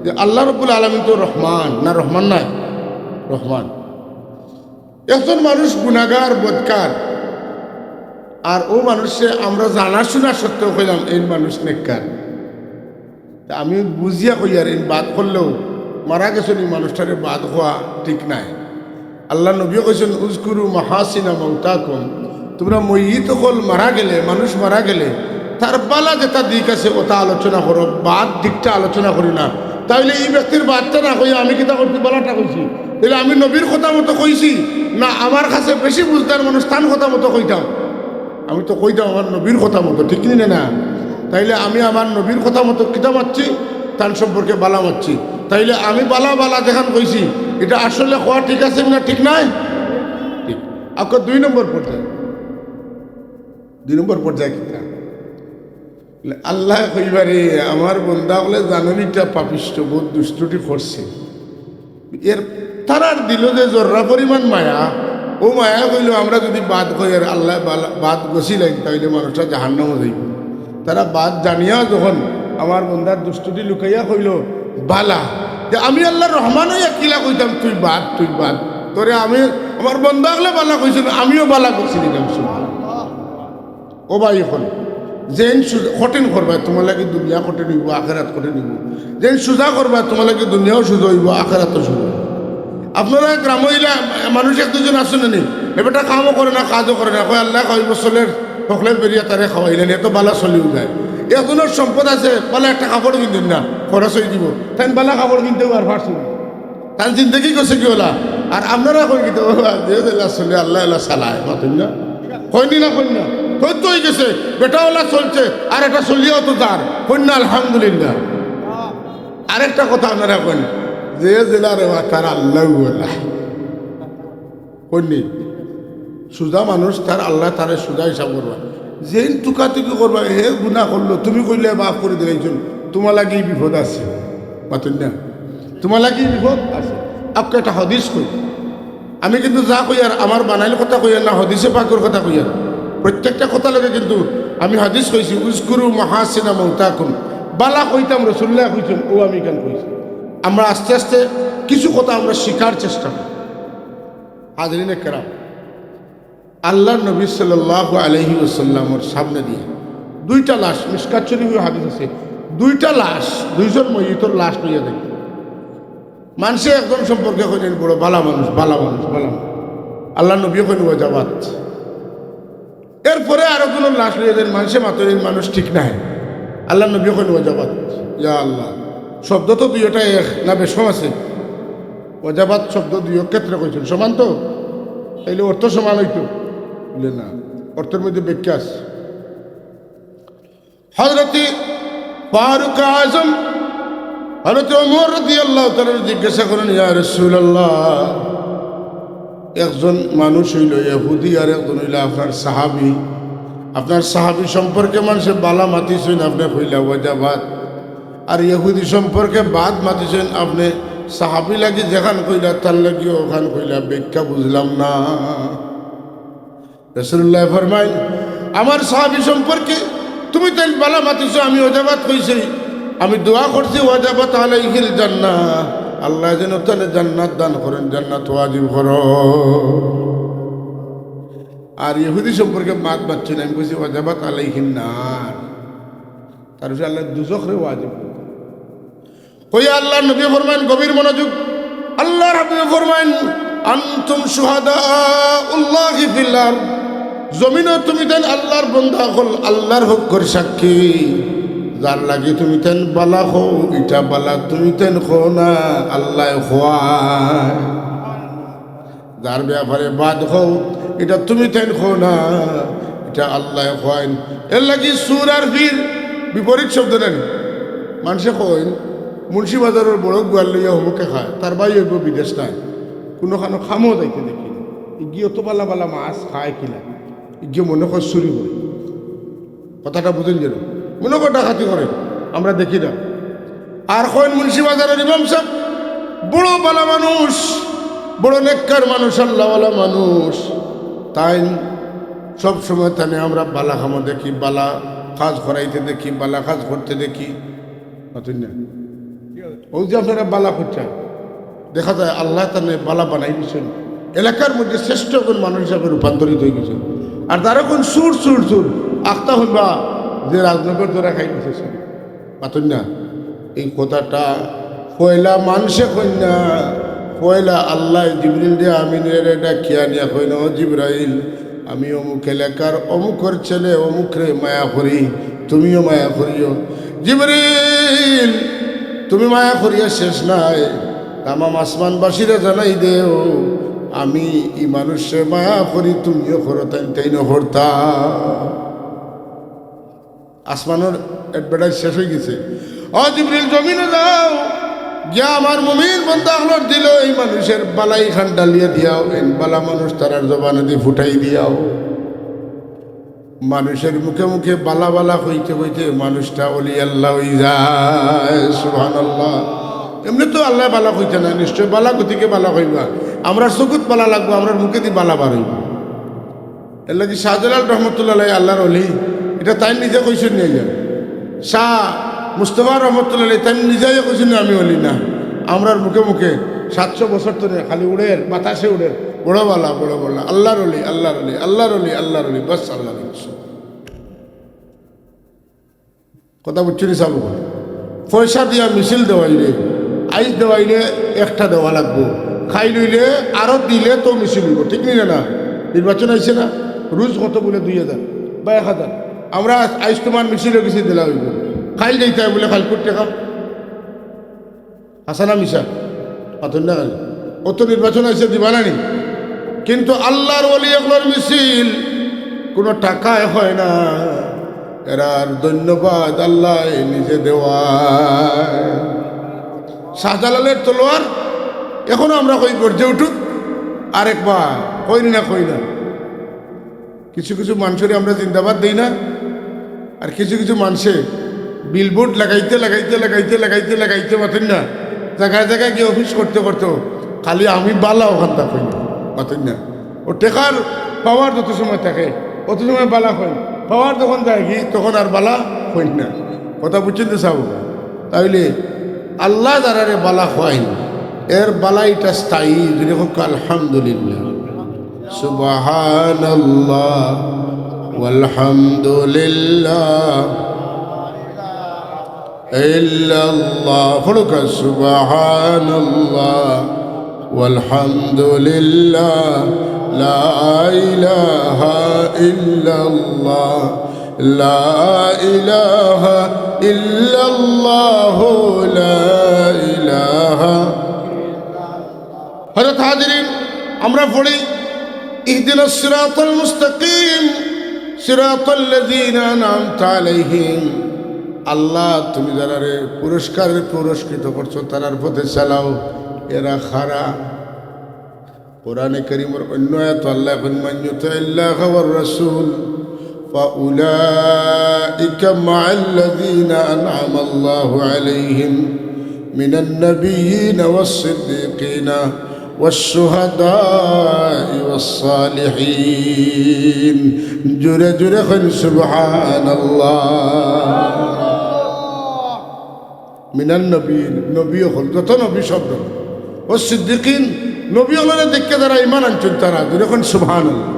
যে আল্লাহ রাব্বুল আলামিন তো রহমান না, রহমান নাই? রহমান। একজন মানুষ গুনাহগার বদকার, আর ও মানুষে আমরা জানাশোনা সত্ত্বেও কইলাম এই মানুষ নেককার। আমি বুঝিয়া কই আর এই বাদ করলেও মারা গেছেন এই মানুষটারে বাদ হওয়া ঠিক নাই। আল্লাহ নবী কইছেন উজকুরু মাহাসিনা মাউতাকুম, তোমরা মইয়িত হল মারা গেলে, মানুষ মারা গেলে তার বালা যেটা দিক আছে ওটা আলোচনা করো, বাদ দিকটা আলোচনা করি না। তাইলে এই ব্যক্তির বাদটা না কইয়া আমি কিতা করছি, বালাটা কইছি, তাহলে আমি নবীর কথা মতো কইছি না আমার কাছে বেশি বুঝদার মানুষ তার কথা মতো কইতাম? আমি তো কইতাম আমার নবীর কথা মতো, ঠিক না না? তাইলে আমি আমার নবীর কথা মতো কিতা মারছি, তার সম্পর্কে বালা মারছি। তাইলে আমি বালা বালা যেখান কইছি এটা আসলে হওয়া ঠিক আছে না ঠিক নাই? ঠিক। আপনার 2 নম্বর পর্যায়ে, 2 নম্বর পর্যায়ে কিতা আল্লাহ কইবারে আমার বন্দা বলে জাননীটা পাপিষ্ট, বহুত দুষ্টুটি করছে, এর তারার দিল যে জর্রা পরিমাণ মায়া, ও মায়া কইল আমরা যদি বাদ কই আর আল্লাহ বাদ গছিলেন তাইলে মানুষটা জাহান্নামে যাইব। তারা বাদ জানিয়া যখন আমার বন্দার দুষ্টুটি লুকাইয়া কইল বালা, যে আমি আল্লাহ রহমান হইয়া কিলা কইতাম তুই বাদ, তুই বাদ, তোরে আমি আমার বন্ধ আগলে বালা কইছিল, আমিও বালা করছি দিলাম। ও ভাই এখন যেন কঠিন করবা তোমার লাগে দুনিয়া কঠিন হইব, আখেরাত কঠিন হইব। যেন সোজা করবা তোমার লাগে দুনিয়াও সোজা হইব, আখেরাতও সোজা হইব। আপনারা গ্রামীলা মানুষ এক দুজন আসেন নি, এবারটা কামও করে না, কাজও করে না, কয় আল্লাহ কয় বছরের সকলে বেরিয়ে তারে খাওয়াইলেন, এত বালা চলিও যায়। এজনের সম্পদ আছে, বালা একটা কাপড় কিনতেন না, খরচ হয়ে দিব, তাই বালা কাপড় কিনতেও আর পারছি না, তার জিন্দগি করছে কি ওলা। আর আপনারা কই কিন্তু চলে আল্লাহ আল্লাহ চালায় মাতুন না, কইনি না কই না, কই তো হয়ে গেছে বেটাওয়ালা চলছে, আর একটা চলিয়াও তো তার কন্যা আলহামদুলিল্লাহ। আরেকটা কথা আপনারা কইন, যে জেলার তার আল্লাহ কইনি সুজা মানুষ, তার আল্লাহ তারে সুজা হিসাব করবা। যেন টুকাটুকি করবা, হে গুণা করলো, তুমি কইলে মাফ করে দিলেন, তোমার লাগে বিপদ আছে মাতুন না, তোমার লাগে বিপদ আছে। আপনি একটা হদিস কই, আমি কিন্তু যা কই আর আমার বানাইলে কথা কই আর না, হদিসে পাকের কথা কই আর, প্রত্যেকটা কথা লাগে কিন্তু আমি হাদিস কইছি, উস্কুরু মাহাসিনা মৌতাকুম, বালা কইতাম রসুল্লাহ কইছেন, ও আমি কেন কইছি। আমরা আস্তে আস্তে কিছু কথা আমরা শিকার চেষ্টা করি। হাজরিনে কেরাম, আল্লাহ নবী সাল্লাল্লাহু আলাইহি ওয়াসাল্লামের সামনে দিয়ে দুইটা লাশ, মিশকাত শরীফে হাদিস আছে, দুইটা লাশ, দুইজন ময়িতর লাশ লইয়া দেখি। মানুষে একজন সম্পর্কে কইলেন বড় বালা মানুষ, বালা মানুষ, বালা মানুষ। আল্লাহ নবী কইন ওয়াজাবাত। এরপরে আরো কোনো লাশ লইয়া দেন, মানুষে মাতলেন মানুষ ঠিক নাই, আল্লাহ নবী কইন ওয়াজাবাত। ইয়া আল্লাহ, শব্দ তো দুইটা এক না বেশম আছে? ওয়াজাবাত শব্দ দুই ক্ষেত্রে কইছেন, সমান তো? তাইলে অর্থ সমান হইতো? বলে না, অর্থের মধ্যে ব্যাখ্যা আছে। হযরতে ফারুক আযম হযরত ওমর রাদিয়াল্লাহু তাআলা জিজ্ঞাসা করেন, ইয়া রাসূলুল্লাহ, একজন মানুষ হইল ইহুদি আর একজন হইল আপনার সাহাবী, আপনার সাহাবী সম্পর্কে মানুষে বালা মাতিছেন, আপনি কইলা ওয়াজাবাত, আর ইহুদি সম্পর্কে বাদ মাতিছেন আপনি, সাহাবী লাগি যেখান কইলা তার লাগি ওখান কইলা, ব্যাখ্যা বুঝলাম না। রাসূলুল্লাহ ফরমাইন, আমার সাহাবী সম্পর্কে তুমি তাই বালা মাতিছো, আমি ওয়াজাবাত কইছি, আমি দোয়া করছি ওয়াজাবাত আলাইহিল জান্নাহ, আল্লাহ যেন তাহলে জান্নাত দান করেন, জান্নাত ওয়াজিব করো। আর ইহুদি সম্পর্কে বাদ বাচ্চি না, আমি কইছি ওয়াজাবাত আলাইহিন নার, তার আল্লাহ দুজখরে ওয়াজিব কইয়া আল্লাহ নবী ফরমাইন, গভীর মনোযোগ, আল্লাহ রাব্বি ফরমাইন, আনতুম শুহাদাউল্লাহি ফিল আরদ, জমিনও তুমি দেন আল্লাহর বান্দা হল, আল্লাহর হকের সাক্ষী, যার লাগি তুমি তেন বালা হো, ইটা বালা তুমি তেন খো না, আল্লাহ খোয়ায়, যার ব্যাপারে বাদ হও এটা তুমি তেন খো না, এটা আল্লাহ খোয়াইন। এর লাগি সুর আর ফির বিপরীত শব্দ নেন। মানুষে কইন মুন্সিবাজারের বড় গোয়াল লইয়া হমুকে খায়, তার বাই হইব বিদেশ নাই, কোনোখানো খামও যাইতে দেখি না, ইগিয়ে তো বালা বালা মাছ খায় কিনা, ইগিয়ে মনে কর চুরি করে, কথাটা বুঝেন যেন, মনে কর ডাকাতি করে, আমরা দেখি না। আর কইন মুন্সিবাজারের ইমাম সাহেব বড় বালা মানুষ, বড় নেককার মানুষ, আল্লাহওয়ালা মানুষ, তাই সবসময় তানে আমরা বালা খামো দেখি, বালা কাজ করাইতে দেখি, বালা কাজ করতে দেখি, না ওই যে আপনারা বালা করছেন, দেখা যায় আল্লাহ তানে বালা বানাই দিচ্ছেন, এলাকার মধ্যে শ্রেষ্ঠ কোন মানুষ হিসাবে রূপান্তরিত হয়ে গেছেন। আর তারা কোন সুর সুর সুর আখতা হইবা যে রাজনগর দ্বারা খাই দিতেছে পাতুন না। এই কথাটা পয়লা মানুষে কন্যা, পয়লা আল্লাহ জিবরিল দিয়ে আমিনের এটা খিয়া নিয়া কইন, ও জিবরাইল, আমি অমুক এলাকার অমুকের ছেলে অমুকরে মায়া করি, তুমিও মায়া করিও। জিবরিল তুমি মায়া করিয়া শেষ নাই, তামাম আসমানবাসীরা জানাই দেও আমি এই মানুষে মায়া করি, তুমিও করো, তাই নহরতা। আসমানের অ্যাডভার্টাইজ শেষ হয়ে গেছে। ও জিবরিল জমিনে যাও, গিয়া আমার মুমিন বান্দা হলর দিল, এই মানুষের বালাই খান ডালিয়া দিয়াও, এন বালা মানুষ তারার জবানে দিয়ে ফুটাই দিয়াও। মানুষের মুখে মুখে বালা বালা হইতে হইতে মানুষটা অলি আল্লাহ হয়ে যায়, সুবহানাল্লাহ। এমনি তো আল্লাহ বালা হইতে না, নিশ্চয় বালা গতিকে বালা হইবা, আমরা চকুত বালা লাগবো, আমরা মুখে দিয়ে বালা বার হইব। এর লাগে শাহজালাল রহমতুল্লাহ আল্লাহর অলি, এটা তাই নিজে কইছেন নিয়ে যান। শাহ মুস্তফা রহমতুল্লাহ তাই নিজেই কইছেন আমি অলি না, আমরার মুখে মুখে 700 বছর তো খালি উড়ের বাতাসে উড়ের বড় বালা বড় বালা, আল্লাহর ওলি আল্লাহর ওলি আল্লাহর ওলি আল্লাহর ওলি, বাস আল্লাহর ওলি। কথা বুঝছি সাব, পয়সা দিয়া মিছিল দেওয়াইলে, আইস দেওয়াইলে একটা দেওয়া লাগবো, খাই লইলে আরো দিলে তো মিছিল হইব, ঠিক নিলে না? নির্বাচন আইছে না, রুজ কত বলে 2000 বা 1000, আমরা আইস তোমার মিছিলে কিছু দিলা হইব, খাইল যাইতে হয় বলে খালকুট টাকা হাসানা মিশা পাতন না, অত নির্বাচন আইসে দিবা না নি। কিন্তু আল্লাহর ওলি এগুলোর মিছিল কোনো টাকায় হয় না, এরার ধন্যবাদ আল্লাহ নিজে দেওয়া। শাহজালালের তলোয়ার এখনো আমরা কই গর্জে উঠুক আরেকবার, কইনি না কই না। কিছু কিছু মানুষের আমরা জিন্দাবাদ দিই না, আর কিছু কিছু মানুষে বিলবোর্ড লাগাইতে লাগাইতে লাগাইতে লাগাইতে লাগাইতে পাতেন না, জায়গায় জায়গায় গিয়ে অফিস করতে করতে খালি আমি বালা ওখানটা কই পাতেন না। ও টেকার পাওয়ার যত সময় থাকে অত সময় বালা হয়, পাওয়ার যখন যায় কি তখন আর বালা হয় না। কথা বুঝছেন তো সাবু? তাইলে আল্লাহ যারারে বালা হয় এর বালাইটা স্থায়ী, যদি হোক আলহামদুলিল্লাহ, সুবহানাল্লাহ ওয়ালহামদুলিল্লাহ ইল্লাল্লাহ, ফরক সুবহানাল্লাহ ওয়ালহামদুলিল্লাহ লা ইলাহা ইল্লাল্লাহ লা ইলাহা ইল্লাল্লাহ লা ইলাহা। হযরত হাজিরিন, আমরা পড়ি ইহদিনাস সিরাতাল মুস্তাকিম সিরাতাল লাযীনা আন'আমতা আলাইহিম, আল্লাহ তুমি যারারে পুরস্কারে পুরস্কৃত করছো তারার পথে চালাও, এরা খারা। কোরআনে কারীমের অন্য আয়াত আল্লাহ বলেন, মান ইউতিল্লাহ ওয়ার রাসূল ফাউলাইকা মা'আল্লাযীনা আন'আমাল্লাহু আলাইহিম মিনান নাবিয়্যিনা ওয়াস-সিদ্দীকিনা ওয়াশ-শুহাদা'i ওয়াস-সালিহিন। জোরে জোরে কইন সুবহানাল্লাহ। মিনান নবীন, নবী হল যত নবী শব্দ, ও সিদ্দিকিন নবী হলেন দেখে যারা ইমান আনছেন তারা, যখন সুবহানাল্লাহ।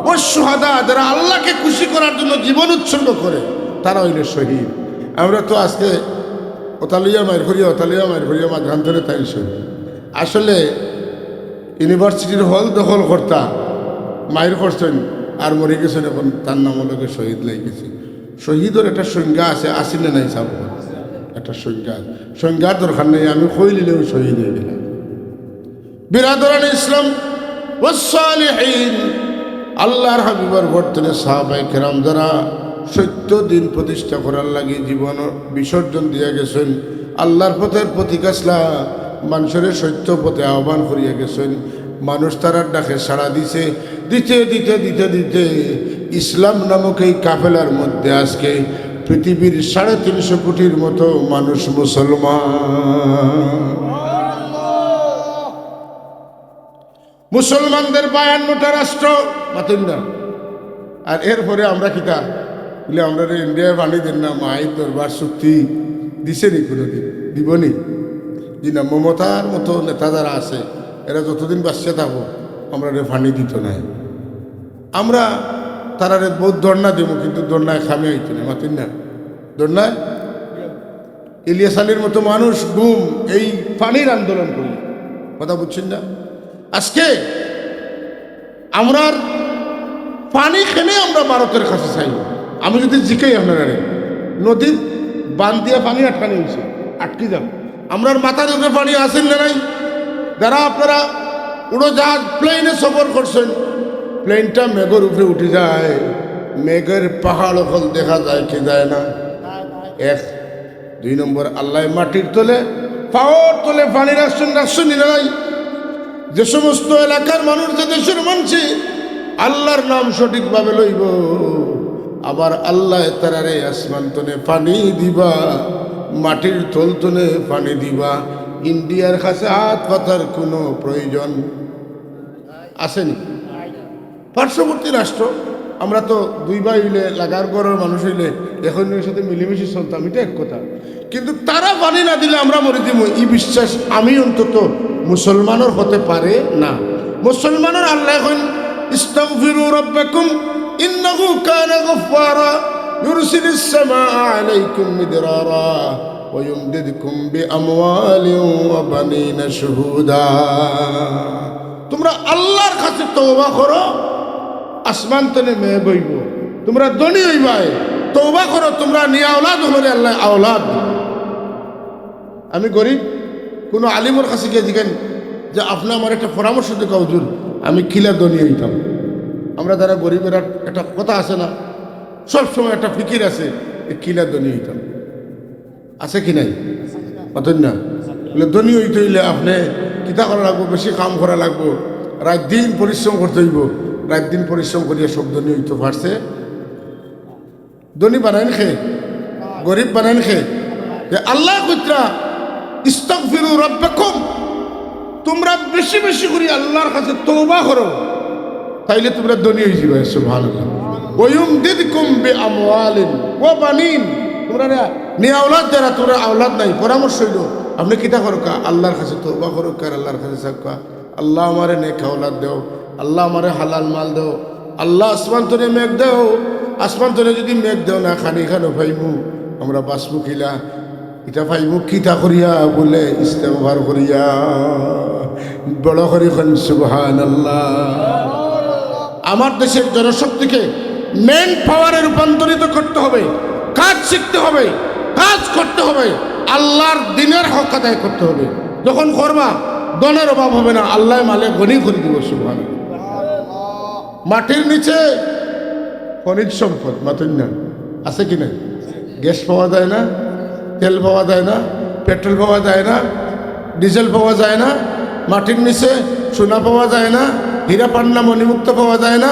ও সুহাদা, যারা আল্লাহকে খুশি করার জন্য জীবন উৎসর্গ করে তারা হইল শহীদ। আমরা তো আজকে ওতালিয়া মায়ের ঘুরিয়া মা গান ধরে তাই শহীদ। আসলে ইউনিভার্সিটির হল দখল কর্তা মায়ের করছেন আর মরে গেছেন, এখন তার নাম লোকে শহীদ লেগেছে। শহীদের একটা সংজ্ঞা আছে, আসিলে নাই সাব একটা সংজ্ঞা, সংজ্ঞার দরকার নেই, আমি কই নিলেও শহীদ হয়ে গেলাম। বিরাদরান ইসলাম ওয়াস-সালিহিন, আল্লাহর হাবিবের বর্তমানে সাহাবায়ে কেরাম যারা সত্য দিন প্রতিষ্ঠা করার লাগি জীবন বিসর্জন দিয়ে গেছেন, আল্লাহর পথের প্রতিকাশলা মানুষের সত্য পথে আহ্বান করিয়া গেছেন, মানুষ তারার ডাকে সাড়া দিতে দিতে দিতে দিতে দিতে ইসলাম নামক এই কাফেলার মধ্যে আজকে পৃথিবীর 350 কোটির মতো মানুষ মুসলমান। মুসলমানদের 52টা রাষ্ট্র মাতুন না, আর এরপরে আমরা কিতা বলে আমরা ইন্ডিয়ায় পানি দেন না, মায়ের দরবার চুক্তি দিছে নি কোনোদিন? দিবনি জি না। মমতার মতো নেতা যারা আছে এরা যতদিন বাঁচতে থাকবো আমরা ফানি দিত না, আমরা তারা বহুত দর্ণা দেব, কিন্তু দর্ণায় খামে আইতো না মাতুন না। দর্ণায় ইলিয়াস আলীর মতো মানুষ গুম এই পানির আন্দোলন করি, কথা বুঝছেন না? আজকে আমরা পানি খেলে আমরা ভারতের কাছে চাই। আমি যদি জিকাই আপনারা নদীর বান দিয়া পানি আটকানি হয়েছে, আটকে যাও, আমরার মাথার উপরে পানি আসেন না নাই? যারা আপনারা উড়োজাহাজ প্লেনে সফর করছেন, প্লেনটা মেঘের উপরে উঠে যায়, মেঘের পাহাড় ওখান দেখা যায় কি যায় না? 1 2 নম্বর আল্লাহ মাটির তলে পাওয়ার তলে পানি রাখছেন নাই? যে সমস্ত এলাকার মানুষ, যে দেশের মানুষ আল্লাহর নাম সঠিকভাবে লইব, আবার আল্লাহ তারারে আসমান তনে পানি দিবা, মাটির তলতনে পানি দিবা। ইন্ডিয়ার কাছে হাত পাতার কোনো প্রয়োজন আসেনি। পার্শ্ববর্তী রাষ্ট্র, আমরা তো 2 ভাই হইলে লাগার ঘরের মানুষ হইলে এখন সাথে মিলেমিশে চলতাম, এটা এক কথা। কিন্তু তারা পানি না দিলে আমরা মরে দিব, এই বিশ্বাস আমি অন্তত মুসলমানের হতে পারে না। মুসলমানের আল্লাহ কইন ইস্তাগফিরু রাব্বাকুম ইন্নাহু কানা গফফারা ইউরসিলিস সামাআ আলাইকুম মিদরারা ওয়া ইউমদিদকুম বিআমওয়ালিন ওয়া বানিনা শুহুদা। তোমরা আল্লাহর কাছে তওবা করো, আসমান তলে মেয়ে বইব, তোমরা ধনী হইবাই। তওবা করো, তোমরা নিয়ে আওলাদ হলে আল্লাহ আওলাদ। আমি গরিব, কোনো আলিমের কাছে গিয়ে জিজ্ঞেন যে আপনি আমার একটা পরামর্শ দেখা হুজুর, আমি খিলা ধনী হইতাম। আমরা যারা গরিবের একটা কথা আছে না, সবসময় একটা ফিকির আছে, খিলা ধনী হইতাম। আছে কি নাই? পাতেন না? বলে ধনী হইতে হইলে আপনি কিতা করা লাগবো, বেশি কাম করা লাগবো, রাত দিন পরিশ্রম করতে হইব। রাত দিন পরিশ্রম করিয়া সব ধনী হইতে পারছে? ধনী বানাইন খেয়ে, গরিব বানাইন খেয়ে। আল্লাহ কইত্রা ইস্তাগফিরু রাব্বাকুম, তোমরা বেশি বেশি করে আল্লাহর কাছে তওবা করো, তাইলে তোমরা ধনী হয়ে যাবে। সুবহানাল্লাহ। ওয়া ইউমদিদকুম বিআমওয়ালিন ওয়া বানিন, তোমরা নিয়ে আওলাদ যারা, তোমরা আওলাদ নাই, পরামর্শ হইল আপনি কিতা করো কা আল্লাহর কাছে তওবা করো, কার আল্লাহর কাছে সাক্কা আল্লাহ আমারে নেক আওলাদ দেও, আল্লাহ আমারে হালাল মাল দেও, আল্লাহ আসমান তলে মেঘ দেও, আসমান তলে যদি মেঘ দেও না খানি খানো পাইমু, আমরা বাঁচবো কিলা, এটা পাইমু কিতা করিয়া বলে ইস্তেগফার করিয়া বড় করে সুবহানাল্লাহ। আমার দেশের জনশক্তিকে মেন পাওয়ারে রূপান্তরিত করতে হবে, কাজ শিখতে হবে, কাজ করতে হবে, আল্লাহর দিনের হক আদায় করতে হবে। যখন করবা দনের অভাব হবে না, আল্লাহ মালে গনি করে দিব। সুবহানাল্লাহ। মাটির নিচে খনিজ সম্পদ মাতুন না, আছে কি না? গ্যাস পাওয়া যায় না, তেল পাওয়া যায় না, পেট্রোল পাওয়া যায় না, ডিজেল পাওয়া যায় না, মাটির নিচে সোনা পাওয়া যায় না, হীরা পান্না মণিমুক্ত পাওয়া যায় না,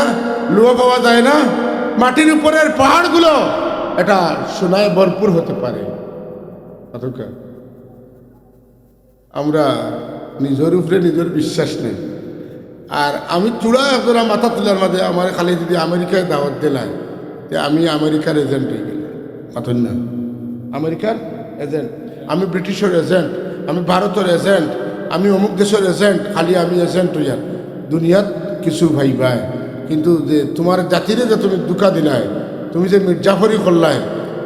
লোহা পাওয়া যায় না। মাটির উপরের পাহাড়গুলো এটা সোনায় ভরপুর হতে পারে। আমরা নিজের উপরে নিজের বিশ্বাস নেই। আর আমি চূড়ায় আপনারা মাথা তোলার মাঝে আমার খালি যদি আমেরিকায় দাওয়াত দিলাম, যে আমি আমেরিকার এজেন্ট হয়ে গেলাম, মাথুন না, আমেরিকার এজেন্ট, আমি ব্রিটিশের এজেন্ট, আমি ভারতের এজেন্ট, আমি অমুক দেশের এজেন্ট, খালি আমি এজেন্ট হইয়ার দুনিয়াত কিছু ভাই ভাই। কিন্তু যে তোমার জাতিরে যে তুমি দুঃখা দিলাই, তুমি যে মির্জাফরি করলাই,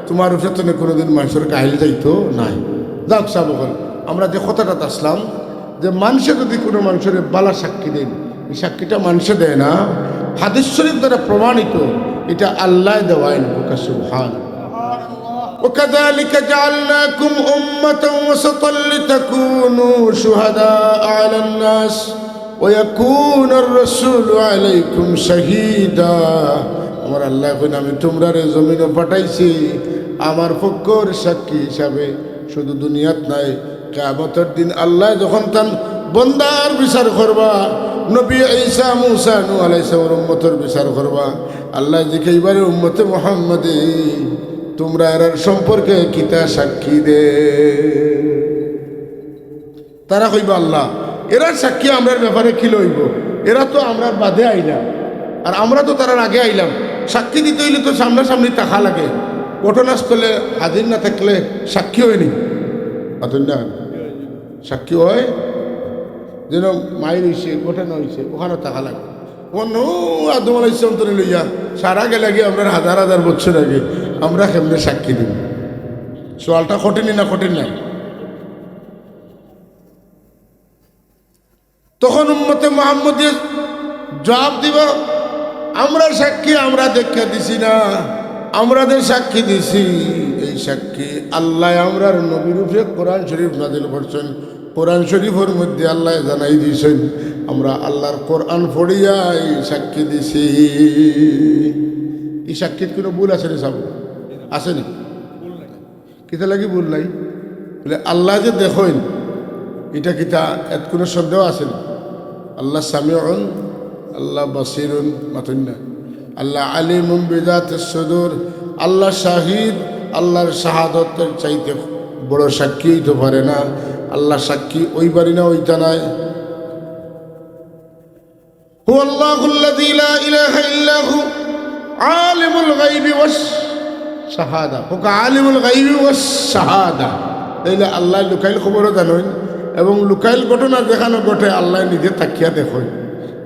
তোমার উপরে তো কোনোদিন মানুষের কাহিল যাইতো নাই। যাক সাবকল, আমরা যে কথাটা আসলাম যে মানুষে যদি কোনো মানুষের বালা সাক্ষী দেন, এই সাক্ষীটা মানুষে দেয় না, হাদিস শরীফ দ্বারা প্রমাণিত, এটা আল্লাহ দেওয়াইন। সুবহানাল্লাহ। وكذلك جعلناكم أمة وسطا لتكونوا شهداء على الناس ويكون الرسول عليكم شهيدا। আমার আল্লাহ কইন আমি তোমরা জমিনে পাঠাইছি আমার পক্ষর সাক্ষী হিসাবে, শুধু দুনিয়াত নাই, কিয়ামতের দিন আল্লাহ যখন তার বন্দার বিচার করবা, নবী ঈসা মুসা নূহ আলাইহিস সালামের উম্মতের বিচার করবা, আল্লাহ জিকাইবারে উম্মতে মুহাম্মদী তোমরা এর সম্পর্কে কিতা সাক্ষী দে। তারা কইবা আল্লাহ এরা সাক্ষী আমরার ব্যাপারে কি লইব, এরা তো আমরার বাদে আইলাম আর আমরা তো তারার আগে আইলাম, সাক্ষী দিতে হইলে তো সামনাসামনি টাকা লাগে, ঘটনাস্থলে হাজির না থাকলে সাক্ষী হয়নি। না সাক্ষী হয় যেন মায়ের হয়েছে, ঘটনা হয়েছে, ওখানে টাকা লাগে। অন্য আদম আলাইহিস সালাম তো লইয়া সারা গেলে আগে আমরা হাজার হাজার বছর আগে আমরা কেমনে সাক্ষী দিব? সোয়ালটা কঠিনই না কঠিন নাই? তখন উম্মতে মুহাম্মদী জবাব দিব, আমরা সাক্ষী আমরা দেখা দিছি না, আমরাদের সাক্ষী দিছি। এই সাক্ষী আল্লাহ আমরার নবীর উপরে কোরআন শরীফ নাজিল করছেন, কোরআন শরীফের মধ্যে আল্লাহ জানাই দিয়েছেন, আমরা আল্লাহর কোরআন পড়িয়া এই সাক্ষী দিছি। এই সাক্ষীর কোনো ভুল আছে নি? সব আসেনি? কিতা লাগি ভুল নাই? বলে আল্লাহ যে দেখেন এটা কিতা এত কোনো সন্দেহ আছে না? আল্লাহ সামিউন, আল্লাহ বাসিরুন, মাতুন না, আল্লাহ আলিমুন বিযাতিস সুদূর, আল্লাহ শাহিদ, আল্লাহর শাহাদতের চাইতে বড় সাক্ষী হইতে পারে না। আল্লাহ সাক্ষী ওই বাড়ি না ওইটা নাই। হুয়াল্লাহুল্লাযী লা ইলাহা ইল্লা হু আলিমুল গায়বি ওয়াস শাহাদা। হুকা আলিমুল গায়বি ওয়াস শাহাদা। তাইলে আল্লাহ লুকাইল খবরও জানেন এবং লুকাইল ঘটনা দেখানো ঘটে আল্লাহ নিজে তাকিয়া দেখেন।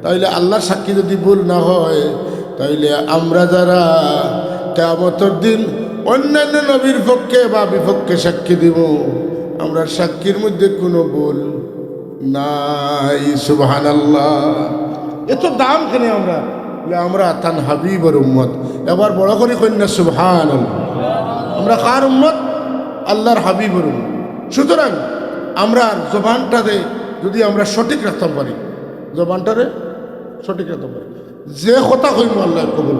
তাইলে আল্লাহর সাক্ষী যদি ভুল না হয়, তাইলে আমরা যারা কিয়ামতের দিন অন্যান্য নবীর পক্ষে বা বিপক্ষে সাক্ষী দিব, আমরা সাক্ষীর মধ্যে কোনো ভুল নাই। সুবহানাল্লাহ। এত দাম কেন আমরা? আমরা তান হাবিবর উম্মত। এবার বড় করে কন্যা সুবহানাল্লাহ। আমরা কার উম্মত? আল্লাহর হাবিবর উম্মত। সুতরাং আমরা জবানটাতে যদি আমরা সঠিক রাখতে পারি, জবানটারে সঠিক রাখতে পারি, যে কথা কইব আল্লাহ কবুল।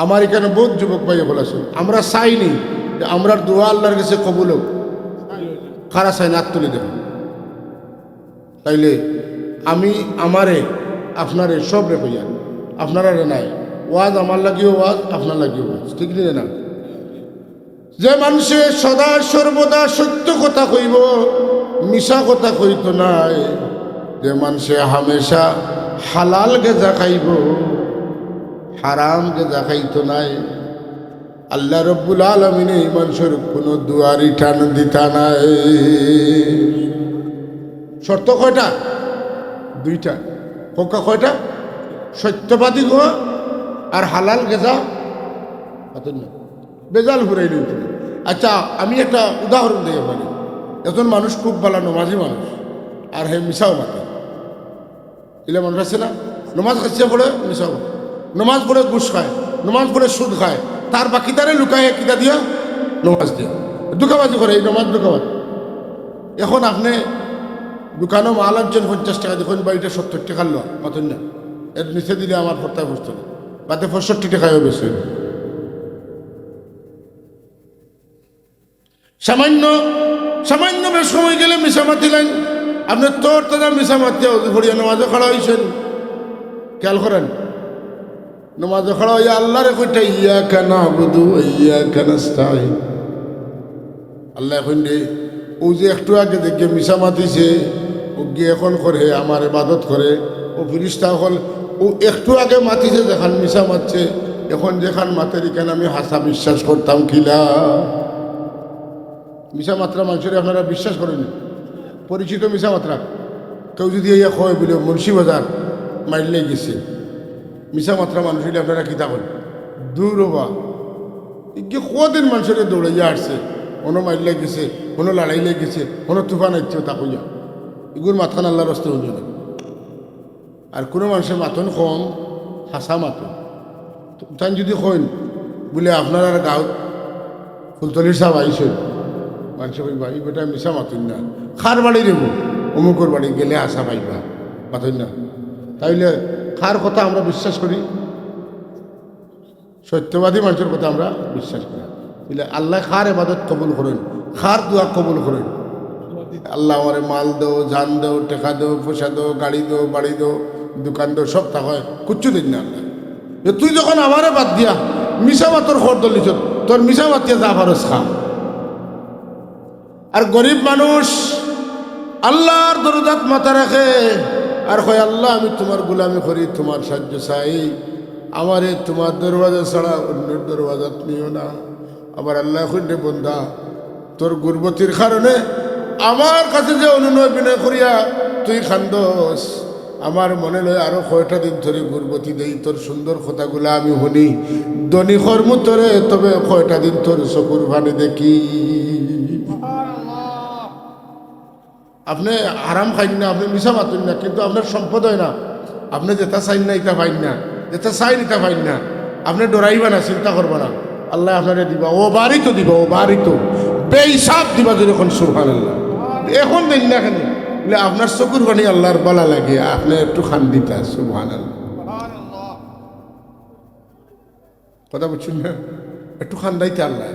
আমার এখানে বহুত যুবক ভাই বলে আছে, আমরা চাইনি যে আমরা দোয়া আল্লাহর কাছে কবুল হোক, খারা চাই না তুলে দেব। তাইলে আমি আমারে আপনারে সব রে কইয়া, আপনারা রে নাই ওয়াজ আমার লাগিও ওয়াজ, আপনার লাগিও ওয়াজ, ঠিক নেই না? যে মানুষে সদা সর্বদা সত্য কথা কইব, মিশা কথা কইত নাই, যে মানুষে হামেশা হালাল গেজা খাইব, হারাম গেজা খাইত নাই, আল্লাহ রব্বুল আলামিন এই মানুষের কোনো দুয়ারি টান দিতা নাই। শর্ত কয়টা? দুইটা। কোকা কয়টা? সত্যবাদী হওয়া আর হালাল গেজা না, বেজাল ঘুরাই দিত। আচ্ছা, আমি একটা উদাহরণ দিয়ে পারি। একজন মানুষ খুব ভালো নমাজি মানুষ, আর হে মিশাও মাতে এলে মানুষ আছে না, নমাজ খাচ্ছে পড়ে মিশাও, নমাজ পড়ে ঘুষ খায়, নমাজ পড়ে সুদ খায়, তার বাকি তারে লুকায় কিতা দিয়া নমাজ দিয়ে দুকাবাজি করে, এই নমাজ দুকাবাজ। এখন আপনি দোকানও মাল আনছেন 50 টাকা, দেখুন বাড়িটা 70 টাকার লো মাতুন না, এর নিচে দিলে আমার ফর্তায় বসতো না, বাদে 65 টাকায়ও বেশি। সামান্য সামান্য বেশ সময় গেলে মিশা মাতিলেন, আপনি তোর তারা মিশা মাতিয়া ভরিয়া নমাজে খাড়া হয়েছেন। খেয়াল করেন, নমাজে খাড়া হইয়া আল্লাহরে কইটা ইয়াকা নাবুদু ওয়া ইয়াকা নাস্তাঈন। আল্লাহ এখন রে ও যে একটু আগে দেখে মিশা মাতিছে, ও গিয়ে এখন করে আমার ইবাদত করে, ও ফিরিস্তা হল ও একটু আগে মাতিছে যেখান মিশা মাতছে, এখন যেখান মাতের এখানে আমি হাসা বিশ্বাস করতাম কিলা। মিশা মাত্রা মানুষের আপনারা বিশ্বাস করেন? পরিচিত মিশা মাত্রা কেউ যদি ইয়া কয় বলে মুন্সি বাজার মাইলে গেছে, মিশা মাত্রা মানুষ হইলে আপনারা কিতা করেন? দূর বা কদিন মানুষের দৌড়াইয়া আসছে, কোনো মাইলে গেছে, কোনো লড়াই লেগেছে, কোনো তুফান আসছে, তা কইয়া এগুলোর মাথান আল্লাহর রাস্তা হইল না। আর কোনো মানুষের মাথন কম, হাসা মাথন তাই যদি কইন বলে আপনার আর গাঁত ফুলতলির সাহেব আইসেন, মানুষ কইবা এই বেটা মিশা মাতুন না, খার বাড়ি দেব অমুকর বাড়ি গেলে আশা পাইবা, মাতুন না। তাইলে খার কথা আমরা বিশ্বাস করি, সত্যবাদী মানুষের কথা আমরা বিশ্বাস করি। বলে আল্লাহ খার এবাদত কবুল করেন, খার দোয়া কবুল করেন। আল্লাহ আমারে মাল দেও, জান দেও, টেকা দেও, পয়সা দেও, গাড়ি দেও, বাড়ি দেও, দোকান দেও, সব তা হয়, কুচ্ছু দিন না আল্লাহ। তুই যখন আমারে বাদ দিয়া মিশা মাতর খর দলিছ, তোর মিশা মাতিয়া যা পারস খা। আর গরিব মানুষ আল্লাহর দরজাত মাথা রাখে আর কয় আল্লাহ আমি তোমার গোলামি করি, তোমার সাহায্য চাই, আমারে তোমার দরওয়াজা ছাড়া অন্যের দরওয়াজাত নিও না। আবার আল্লাহ কইলে বন্ধা তোর গুরবতির কারণে আমার কাছে যে অনুনয় বিনয় করিয়া তুই খান্দস, আমার মনে লয় আরো কয়টা দিন ধরে গুরবতি দেই, তোর সুন্দর কথাগুলা আমি শুনি, দনি কর্ম তোরে, তবে কয়টা দিন তোর চকুর ভানে দেখি। আপনি আরাম খাইন না, আপনি মিশা মাতুন না, কিন্তু আপনার সম্পদ হয় না, আপনি যেটা চাইন না এটা পাইন না, যেটা চাইন এটা পাইন না, আপনি ডরাইবা না, চিন্তা করবা না, আল্লাহ আপনারে দিবা, ও বাড়ি তো দিবা, ও বাড়ি তো বেহিসাব দিবা। যদি এখন সুবহানাল্লাহ এখন দেন না কেন বলে আপনার চকুর পানি আল্লাহর বলা লাগে, আপনি একটু খান দিতা। সুবহানাল্লাহ, কথা বুঝছেন না? একটু খান দাইতে আল্লাহ।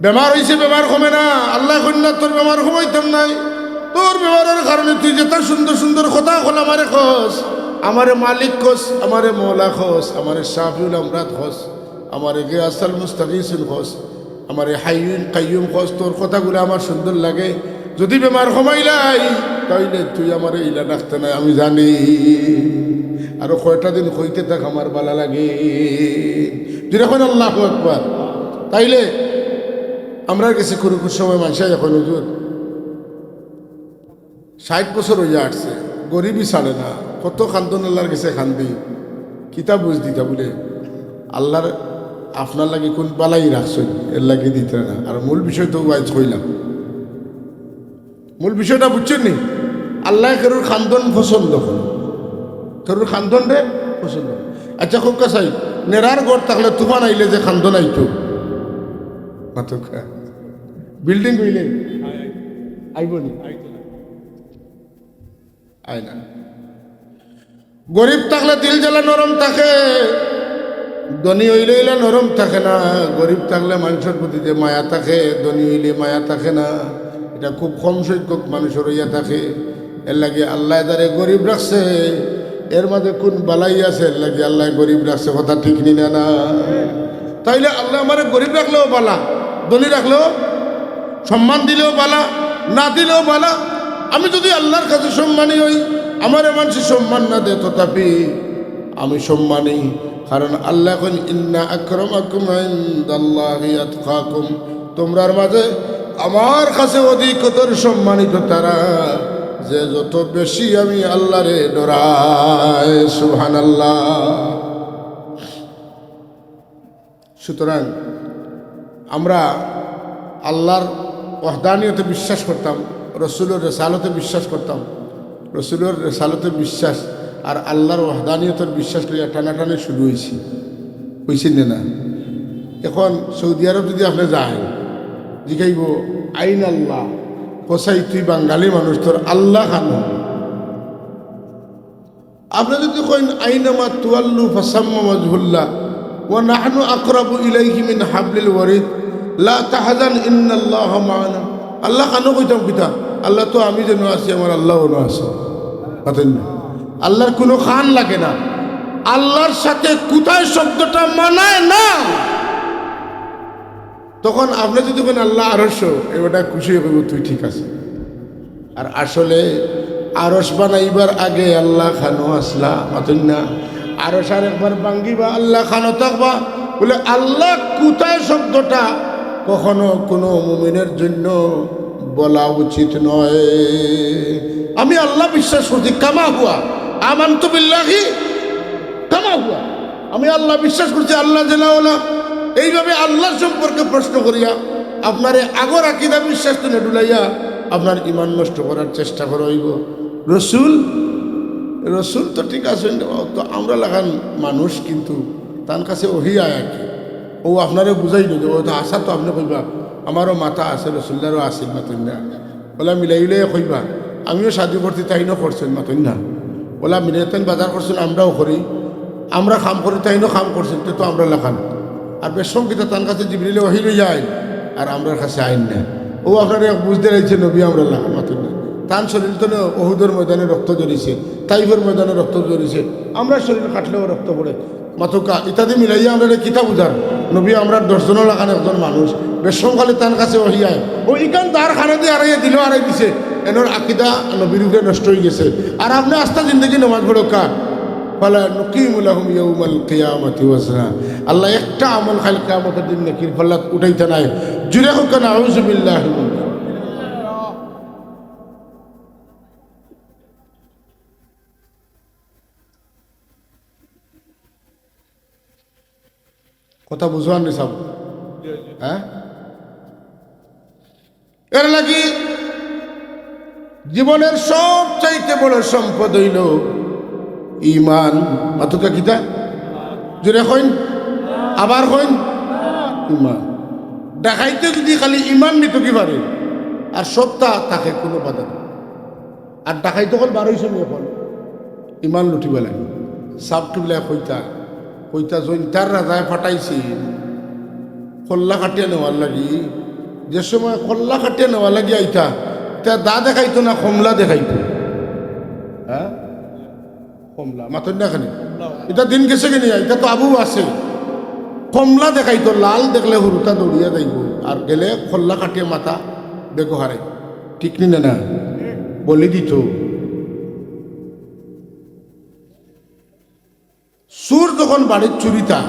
বেমার হয়েছে, বেমার কমে না, আল্লাহ কন্যা তোর বেমার কমাইতাম নাই, তোর বেমারের কারণে তুই যে তার সুন্দর সুন্দর কথা হল আমারে খোঁজ, আমারে মালিক খোঁজ, আমারে মৌলা খোঁজ, আমারে শাফিউল আমরাত খোঁজ, আমারে গিয়াসুল মুস্তাগীসুল খোঁজ, আমারে হাইয়ুল কাইয়ুম খোঁজ। তোর কথাগুলো আমার সুন্দর লাগে, যদি বেমার কমাইলাই তাইলে তুই আমারে ইলা ডাকতে নাই, আমি জানি। আরো কয়টা দিন হইতে থাক, আমার ভালো লাগে। যখন আল্লাহু আকবার। তাইলে আমরা গেছি কোনো সময় মানুষ এখন হুজুর 60 বছর হইয়া আসছে, গরিবই ছাড়ে না, কত খান্দন আল্লাহর কাছে খান্দি, কিতা বুঝ দিতা বলে আল্লাহর আপনার লাগে কোন বালাই রাখছেন এর লাগে দিতে না। আর মূল বিষয় তো ওয়াইজ কইলাম, মূল বিষয়টা বুঝছেন নি? আল্লাহ কারোর খান্দন পছন্দ করে, কারোর খান্দন রে পছন্দ। আচ্ছা খুব কাছাই নেড়ার গড় থাকলে তুফান আইলে যে খান্দন আইতো মাতকা বিল্ডিং হইলে আইব নি? আয় না। গরিব থাকলে দিল জ্বালা নরম থাকে, ধনী হইলে হইলে নরম থাকে না। গরিব থাকলে মানুষের প্রতি যে মায়া থাকে, ধনী হইলে মায়া থাকে না। এটা খুব কম সংখ্যক মানুষের হইয়া থাকে। এর লাগে আল্লাহ দ্বারে গরিব রাখছে, এর মাঝে কোন বালাই আছে, এর লাগে আল্লাহ গরিব রাখছে, কথা ঠিক নি না? তাইলে আল্লাহ আমার গরিব রাখলেও বালা, ধনী রাখলেও, সম্মান দিলেও বালা, না দিলেও বালা। আমি যদি আল্লাহর কাছে সম্মানী হই, আমার মানুষ সম্মান না দে, তথাপি আমি সম্মানী। কারণ আল্লাহ এখন ইন্না আকরামাকুম ইনদাল্লাহি আতকাকুম, তোমরার মাঝে আমার কাছে অধিকতর সম্মানিত তারা যে যত বেশি আমি আল্লাহরে ডরায়। সুবহানাল্লাহ। সুতরাং আমরা আল্লাহর ওয়াহদানিয়তে বিশ্বাস করতাম, রসুলের রেসালতে বিশ্বাস করতাম। রসুলের রেসালতে বিশ্বাস আর আল্লাহর ওয়াহদানিয়তের বিশ্বাস লইয়া টানাটানি শুরু হয়েছি না? এখন সৌদি আরব যদি আপনি যায়, জিগাইব আইন আল্লাহ, কোসাই তুই বাঙালি মানুষ, তোর আল্লাহ খানো। আপনি যদি কইন আইনামা তুয়াল্লু ফাসাম্মা ওয়াজহুল্লাহ ওয়া নাহনু আকরাবু ইলাইহি মিন হাবলিল ওয়ারিদ লা তাহজান ইন্নাল্লাহা মা'ানা, আল্লাহ খানো কইতাম কিতা? আল্লাহ তো আমি যেন আছি, আমার আল্লাহও আছে। পাতেন না? আল্লাহর কোনো খান লাগে না, আল্লাহর সাথে কোথায় শব্দটা মানায় না। তখন আপনি যদি বলেন আল্লাহ আরশ, এবারটা খুশি হইব, তুই ঠিক আছে। আর আসলে আরশ বানাইবার আগে আল্লাহ খানো আসলা, পাতেন না? আরশ আর একবার ভাঙ্গিবা, আল্লাহ খানো থাকবা। বলে আল্লাহ কোথায় শব্দটা কখনো কোনো মুমিনের জন্য বলা উচিত নয়। আমি আল্লাহ বিশ্বাস করছি, কামা হুয়া আমানতু বিল্লাহি কামা হুয়া, আমি আল্লাহ বিশ্বাস করছি, আল্লাহ জাল্লাহু এইভাবে আল্লাহ সম্পর্কে প্রশ্ন করিয়া আপনারে আগর আকীদা বিশ্বাস তো নেডুলাইয়া আপনার ইমান নষ্ট করার চেষ্টা করা হইব। রসুল তো ঠিক আছে, তো আমরা লাগান মানুষ, কিন্তু তার কাছে ওহি আয়া কি ও আপনারে বুঝাইল যে ও তো আসা, তো আপনি কইবা আমারও মাথা আছে, রসুল্লারও আসিল, মাতন না? ওলা মিলাইলে কইবা আমিও শাদি করছি, তাইনও করছেন, মাতন না? ওলা মিলাইতেন বাজার করছেন, আমরাও করি, আমরা খাম করি, তাইনও খাম করছেন, তো আমরা লেখান। আর বেশঙ্কিত তার কাছে জিবরিলে ওহি লই যায়, আর আমরা কাছে আইন না। ও আপনারা বুঝতে রয়েছে নবী আমরা লেখান, মাতন না? তান শরীর তো ওহুদের ময়দানে রক্ত জড়িছে, তাইফের ময়দানে রক্ত জড়িছে, আমরা শরীর কাটলেও রক্ত পড়ে, মাতকা ইত্যাদি মিলাইয়া আমরা কিতা বুঝার? নবী আমরা 10 জনের লাগান একজন মানুষ, বেশমকালে তার কাছে ওহিয়ায় ও ইকান তার খানা দিয়ে আড়াইয়া দিল, আড়াই দিছে, এনোর আকিদা নবীর উপরে নষ্ট হয়ে গেছে। আর আপনি আস্থা জিন্দগি নামাজ পড়ো কার ফালা নুকিমু লাহুম ইয়াউমাল কিয়ামাতি ওয়াজনা, আল্লাহ একটা আমল খালি কিয়ামতের দিন নেকির পাল্লা উঠাইতে নাই। জুরে হোক না আউযু বিল্লাহি। কথা বুঝবার নি সব? হ্যাঁ, এর লাগি জীবনের সবচাইতে বড় সম্পদ হইল ইমান। মাতুকা কিতা জোরে কইন, আবার কইন, ইমান। দেখাইতে যদি খালি ইমান নিত কি পারে, আর সত্তা তাকে কোনো বাধা নেই। আর দেখাইতে কল বারোইছে নি, এখন ইমান লুটিব লাগে। সাবটুবলা কইতা জৈন্তার রাজায় ফাটাইছি কল্লা কাটিয়া নেওয়ার লাগি। যে সময় কল্লা কাটিয়া নেওয়া লাগি আইতা, তা দা দেখাইতো না কমলা দেখাইতো। হ্যাঁ, কমলা মাতন না খানি, এটা দিন গেছে কিনি, এটা তো আবু আছে। কমলা দেখাইতো, লাল দেখলে হুরুতা দৌড়িয়া যাইব, আর গেলে কল্লা কাটিয়া মাথা দেখো হারাই। ঠিক নি না? বলি দিত। চোর যখন বাড়ির চুরিতা,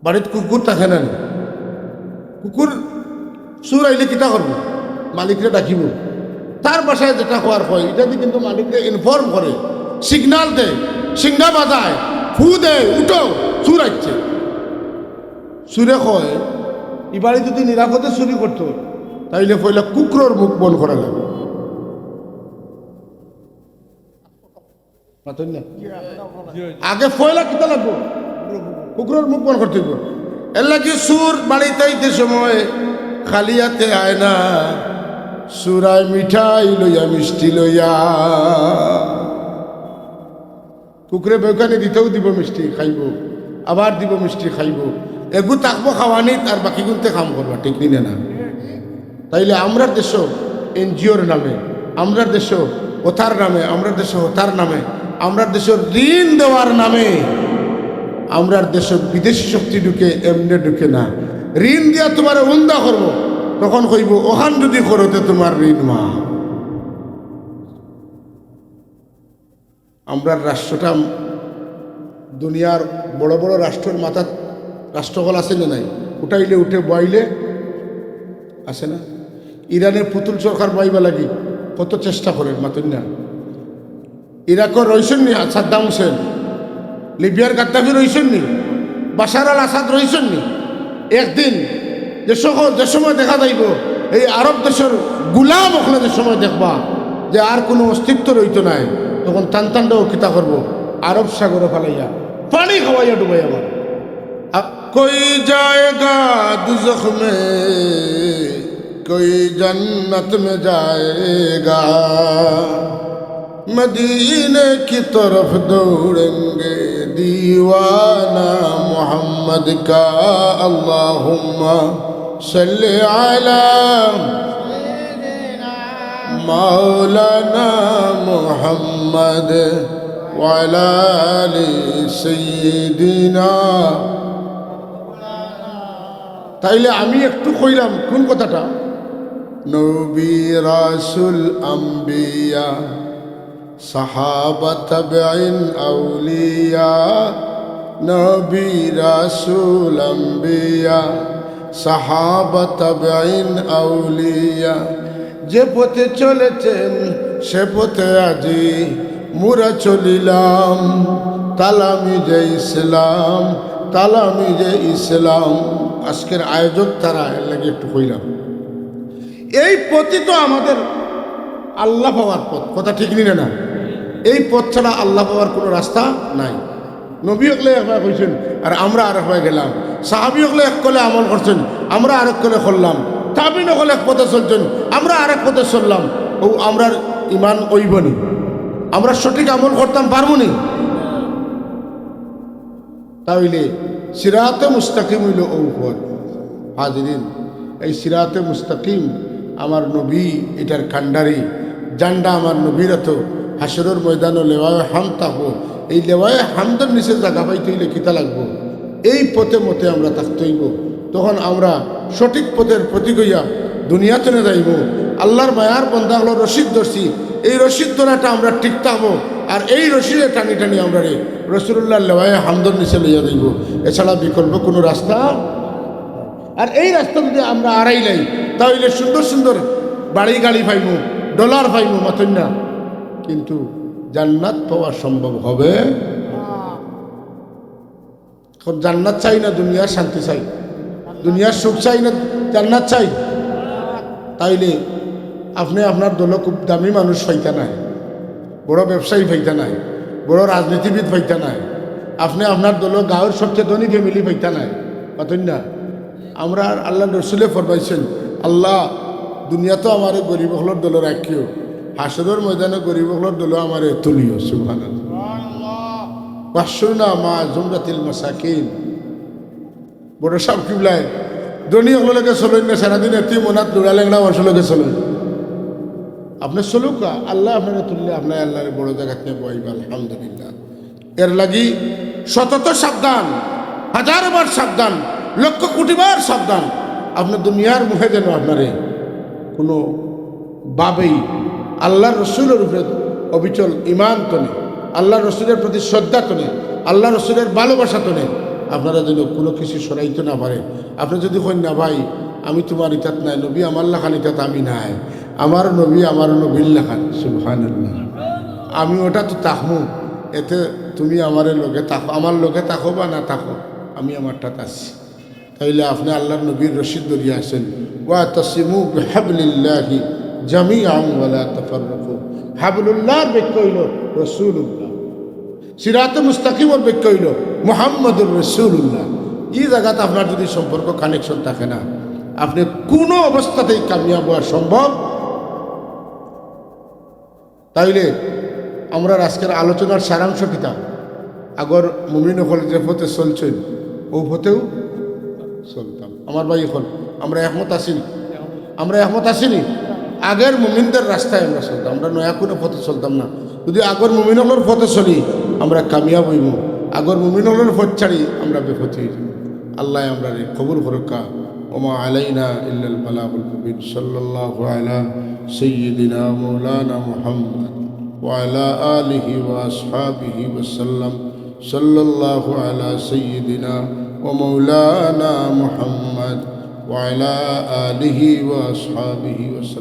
বাড়ির কুকুর থাকে না, কুকুর চোর আইলে কিতা করবো? মালিকরে ডাকিব, তার বাসায় যেটা হওয়ার হয় এটা দিয়ে কিন্তু মালিককে ইনফর্ম করে, সিগনাল দেয়, সিঙ্গা বাজায়, ফু দেয়, উঠো চুর আসছে। চুরে কয় এবারে যদি নিরাপদে চুরি করতো তাইলে পয়লা কুকুরের মুখ বন্ধ করা লাগবে। আগে পয়লা কিতা লাগবো, কুকুরের মুখ বন্ধ করতে হইব। এর লাগে সুর বাড়িতে আইতে সময় খালি হাতে আয় না, সুরায় মিঠাই লইয়া মিষ্টি লইয়া। কুকুরে বেউকানি দিতেও দিব মিষ্টি খাইব, আবার দিব মিষ্টি খাইব, এগু তাকবো খাওয়ানি আর বাকি গুনতে কাম করবা, ঠিক নিনে না? তাইলে আমরা দেশ এনজিওর নামে, আমরা দেশ ওথার নামে, আমরা দেশ ওথার নামে, আমরা দেশের ঋণ দেওয়ার নামে আমরা দেশ বিদেশি শক্তি ঢুকে এমনি ঢুকে না। ঋণ দিয়া তোমার উন্দা করবো, তখন কইব ওখান যদি করতে তোমার ঋণ মা। আমরা রাষ্ট্রটা দুনিয়ার বড় বড় রাষ্ট্রের মাথা রাষ্ট্রকল আছে না নাই, উঠাইলে উঠে বইলে আছে না? ইরানের পুতুল সরকার বইবা লাগি কত চেষ্টা করেন মাতুন না। ইরাকর রয়েছেন নি সাদ্দাম হোসেন, লিবিয়ার গাদ্দাফি রয়েছেন নি, বাশার আল আসাদ রয়েছেন নি। একদিন যে সময় দেখা যাইব এই আরব দেশের গুলাম হলে যে সময় দেখবা যে আর কোনো অস্তিত্ব রইত নাই, তখন টানটান্ডাও কিতা করবো আরব সাগরে ফেলাইয়া পানি খাওয়াইয়া ডুবাই আমার। कोई जाएगा दुज़ख में, कोई जन्नत में जाएगा, मदीने की तरफ दौड़ेंगे दीवाना मोहम्मद का। अल्लाहुम्मा सल्ली अला मौलाना मोहम्मद ওয়ালা আলি সাইয়্যিদিনা। তাইলে আমি একটু কইলাম কোন কথাটা, নবী রাসূল আম্বিয়া সাহাবা তাবেঈন আউলিয়া, নবী রাসূল আম্বিয়া সাহাবা তাবেঈন আউলিয়া, যে পথে চলেছেন সে পথে আজি মুরা চলিলাম, তালামি যে ইসলাম, তালামি যে ইসলাম। আজকের আয়োজক তারা এর লাগে একটু কইলাম, এই পথই তো আমাদের আল্লাহ পাওয়ার পথ, কথা ঠিক নিলে না? এই পথ ছাড়া আল্লাহ পাওয়ার কোনো রাস্তা নাই। নবী হকলে একবার কইছেন আর আমরা আর একবার গেলাম, সাহাবী হকলে এক কলে আমল করছেন, আমরা আরেক কলে করলাম, তাবিন হকলে এক পথে চলছেন, আমরা আরেক পথে চললাম। ও আমরার ইমান ওইবনি, আমরা সঠিক আমল করতাম পারবো নি? তাহলে সিরাতে মুস্তাকিম হইল ও পথ। হাজিরিন, এই সিরাতে মুস্তাকিম আমার নবী এটার কান্ডারি জান্ডা, আমার নবীর তো হাসরের ময়দানও লেওয়ায় হাম থাকবো। এই লেওয়ায় হামদের নিচে জায়গা পাইতে হইলে কিতা লাগবো? এই পথে মতে আমরা থাকতে হইব, তখন আমরা সঠিক পথের প্রতীক হইয়া দুনিয়াতে যাইব। আল্লাহর মায়ার বন্ধা হলো রশিদ ধরছি, এই রশিদ ধরাটা আমরা ঠিক থাকবো, আর এই রশিদে টানি টানি আমরা রে রসুল্লাহ লেওয়ায় হামদর নিচে লইয়া যাইব। এছাড়া বিকল্প কোনো রাস্তা। আর এই রাস্তা যদি আমরা আড়াই লাই তাহলে সুন্দর সুন্দর বাড়ি গাড়ি পাইব, ডলার পাইব মাতন না, কিন্তু জান্নাত পাওয়া সম্ভব হবে? জান্নাত চাই না দুনিয়ার শান্তি চাই, দুনিয়ার সুখ চাই না জান্নাত চাই? তাইলে আপনি আপনার দল খুব দামি মানুষ পাইতা নাই, বড় ব্যবসায়ী পাইতা নাই, বড় রাজনীতিবিদ পাইতা নাই, আপনি আপনার দল গাঁয়ের সবচেয়ে ধনী ফ্যামিলি পাইতা নাই, পাতেন না? আমরা আল্লাহ রসুলে ফরমাইছেন, আল্লাহ দুনিয়াতে আমার গরিব হলোর দল রাখিও, হাসরের ময়দানে গরিব হলোর দল আমার তুলিও। সুবহানাল্লাহ। বাসুনা মা জুমরাতিল মাসাকিন। বড় সাহেব কিবলায় ধনী হলকে চলেন না, সারাদিন এটি মনাত দৌড়া লেংড়া অঞ্চলকে চলেন। আপনি চলুক, আল্লাহ আপনারা তুললে আপনার আল্লাহর বড় জায়গাতে বইব। আলহামদুলিল্লাহ। এর লাগি শতত সাবধান, হাজারবার সাবধান, লক্ষ কোটিবার সাবধান। আপনার দুনিয়ার মুখে যেন আপনারে কোনো ভাবেই আল্লাহর রসুলের উপরে অবিচল ইমান তনে, আল্লাহর রসুলের প্রতি শ্রদ্ধা তনে, আল্লাহ রসুলের ভালোবাসা তনে আপনারা যেন কোনো কিছু সরাইতে না পারে। আপনি যদি কইন না ভাই আমি তোমার ইতাত নাই, নবী আমার লাখান ইতাত আমি নাই, আমার নবী আমার নবীর লেখান সুবহানাল্লাহ। আমি ওটা তো তাকমু, এতে তুমি আমার লোকে তাকো, আমার লোকে তাকো বা না তাকো, আমি আমারটা তাছি। তাইলে আপনি আল্লাহর নবীর রশিদ দরিয়া আছেন, ওয়া তাসিমু বিহাবলিল্লাহি জামিআন ওয়া লা তাফাররাকু। হাবলুল্লাহর ব্যাখ্যা হইল রাসূলুল্লাহ, সিরাতে মুস্তাকিমের ব্যাখ্যা হইল মুহাম্মদুর রাসূলুল্লাহ। এই জায়গাতে আপনার যদি সম্পর্ক কানেকশন থাকে না, আপনি কোনো অবস্থাতেই কামিয়াব হওয়া সম্ভব। তাইলে আমরা আজকের আলোচনার সারাংশ কিতাব আগর মুমিন হল যে পথে চলছেন ও পথেও চলতাম। আমার ভাই এখন আমরা একমত আসিনি, আমরা একমত আসিনি। আগের মুমিনদের রাস্তায় আমরা চলতাম, আমরা নয়া কোনো পথে চলতাম না। যদি আগর মুমিন হলের পথে চলি আমরা কামিয়াব হইব, আগর মুমিন হলের পথ ছাড়ি আমরা বেপথ হয়ে যাব। আল্লাহ আমরা কবুল করুকা। ওমা আলাইনা ইল্লাল বালাগুল মুবিন। সাল্লাল্লাহু আলা সাইয়্যিদিনা মাওলানা মুহাম্মদ ওয়া আলা আলিহি ওয়া আসহাবিহি ওয়া সাল্লাম। সাল্লাল্লাহু আলা সাইয়্যিদিনা ওয়া মাওলানা মুহাম্মদ ওয়া আলা আলিহি ওয়া আসহাবিহি ওয়া সাল্লাম।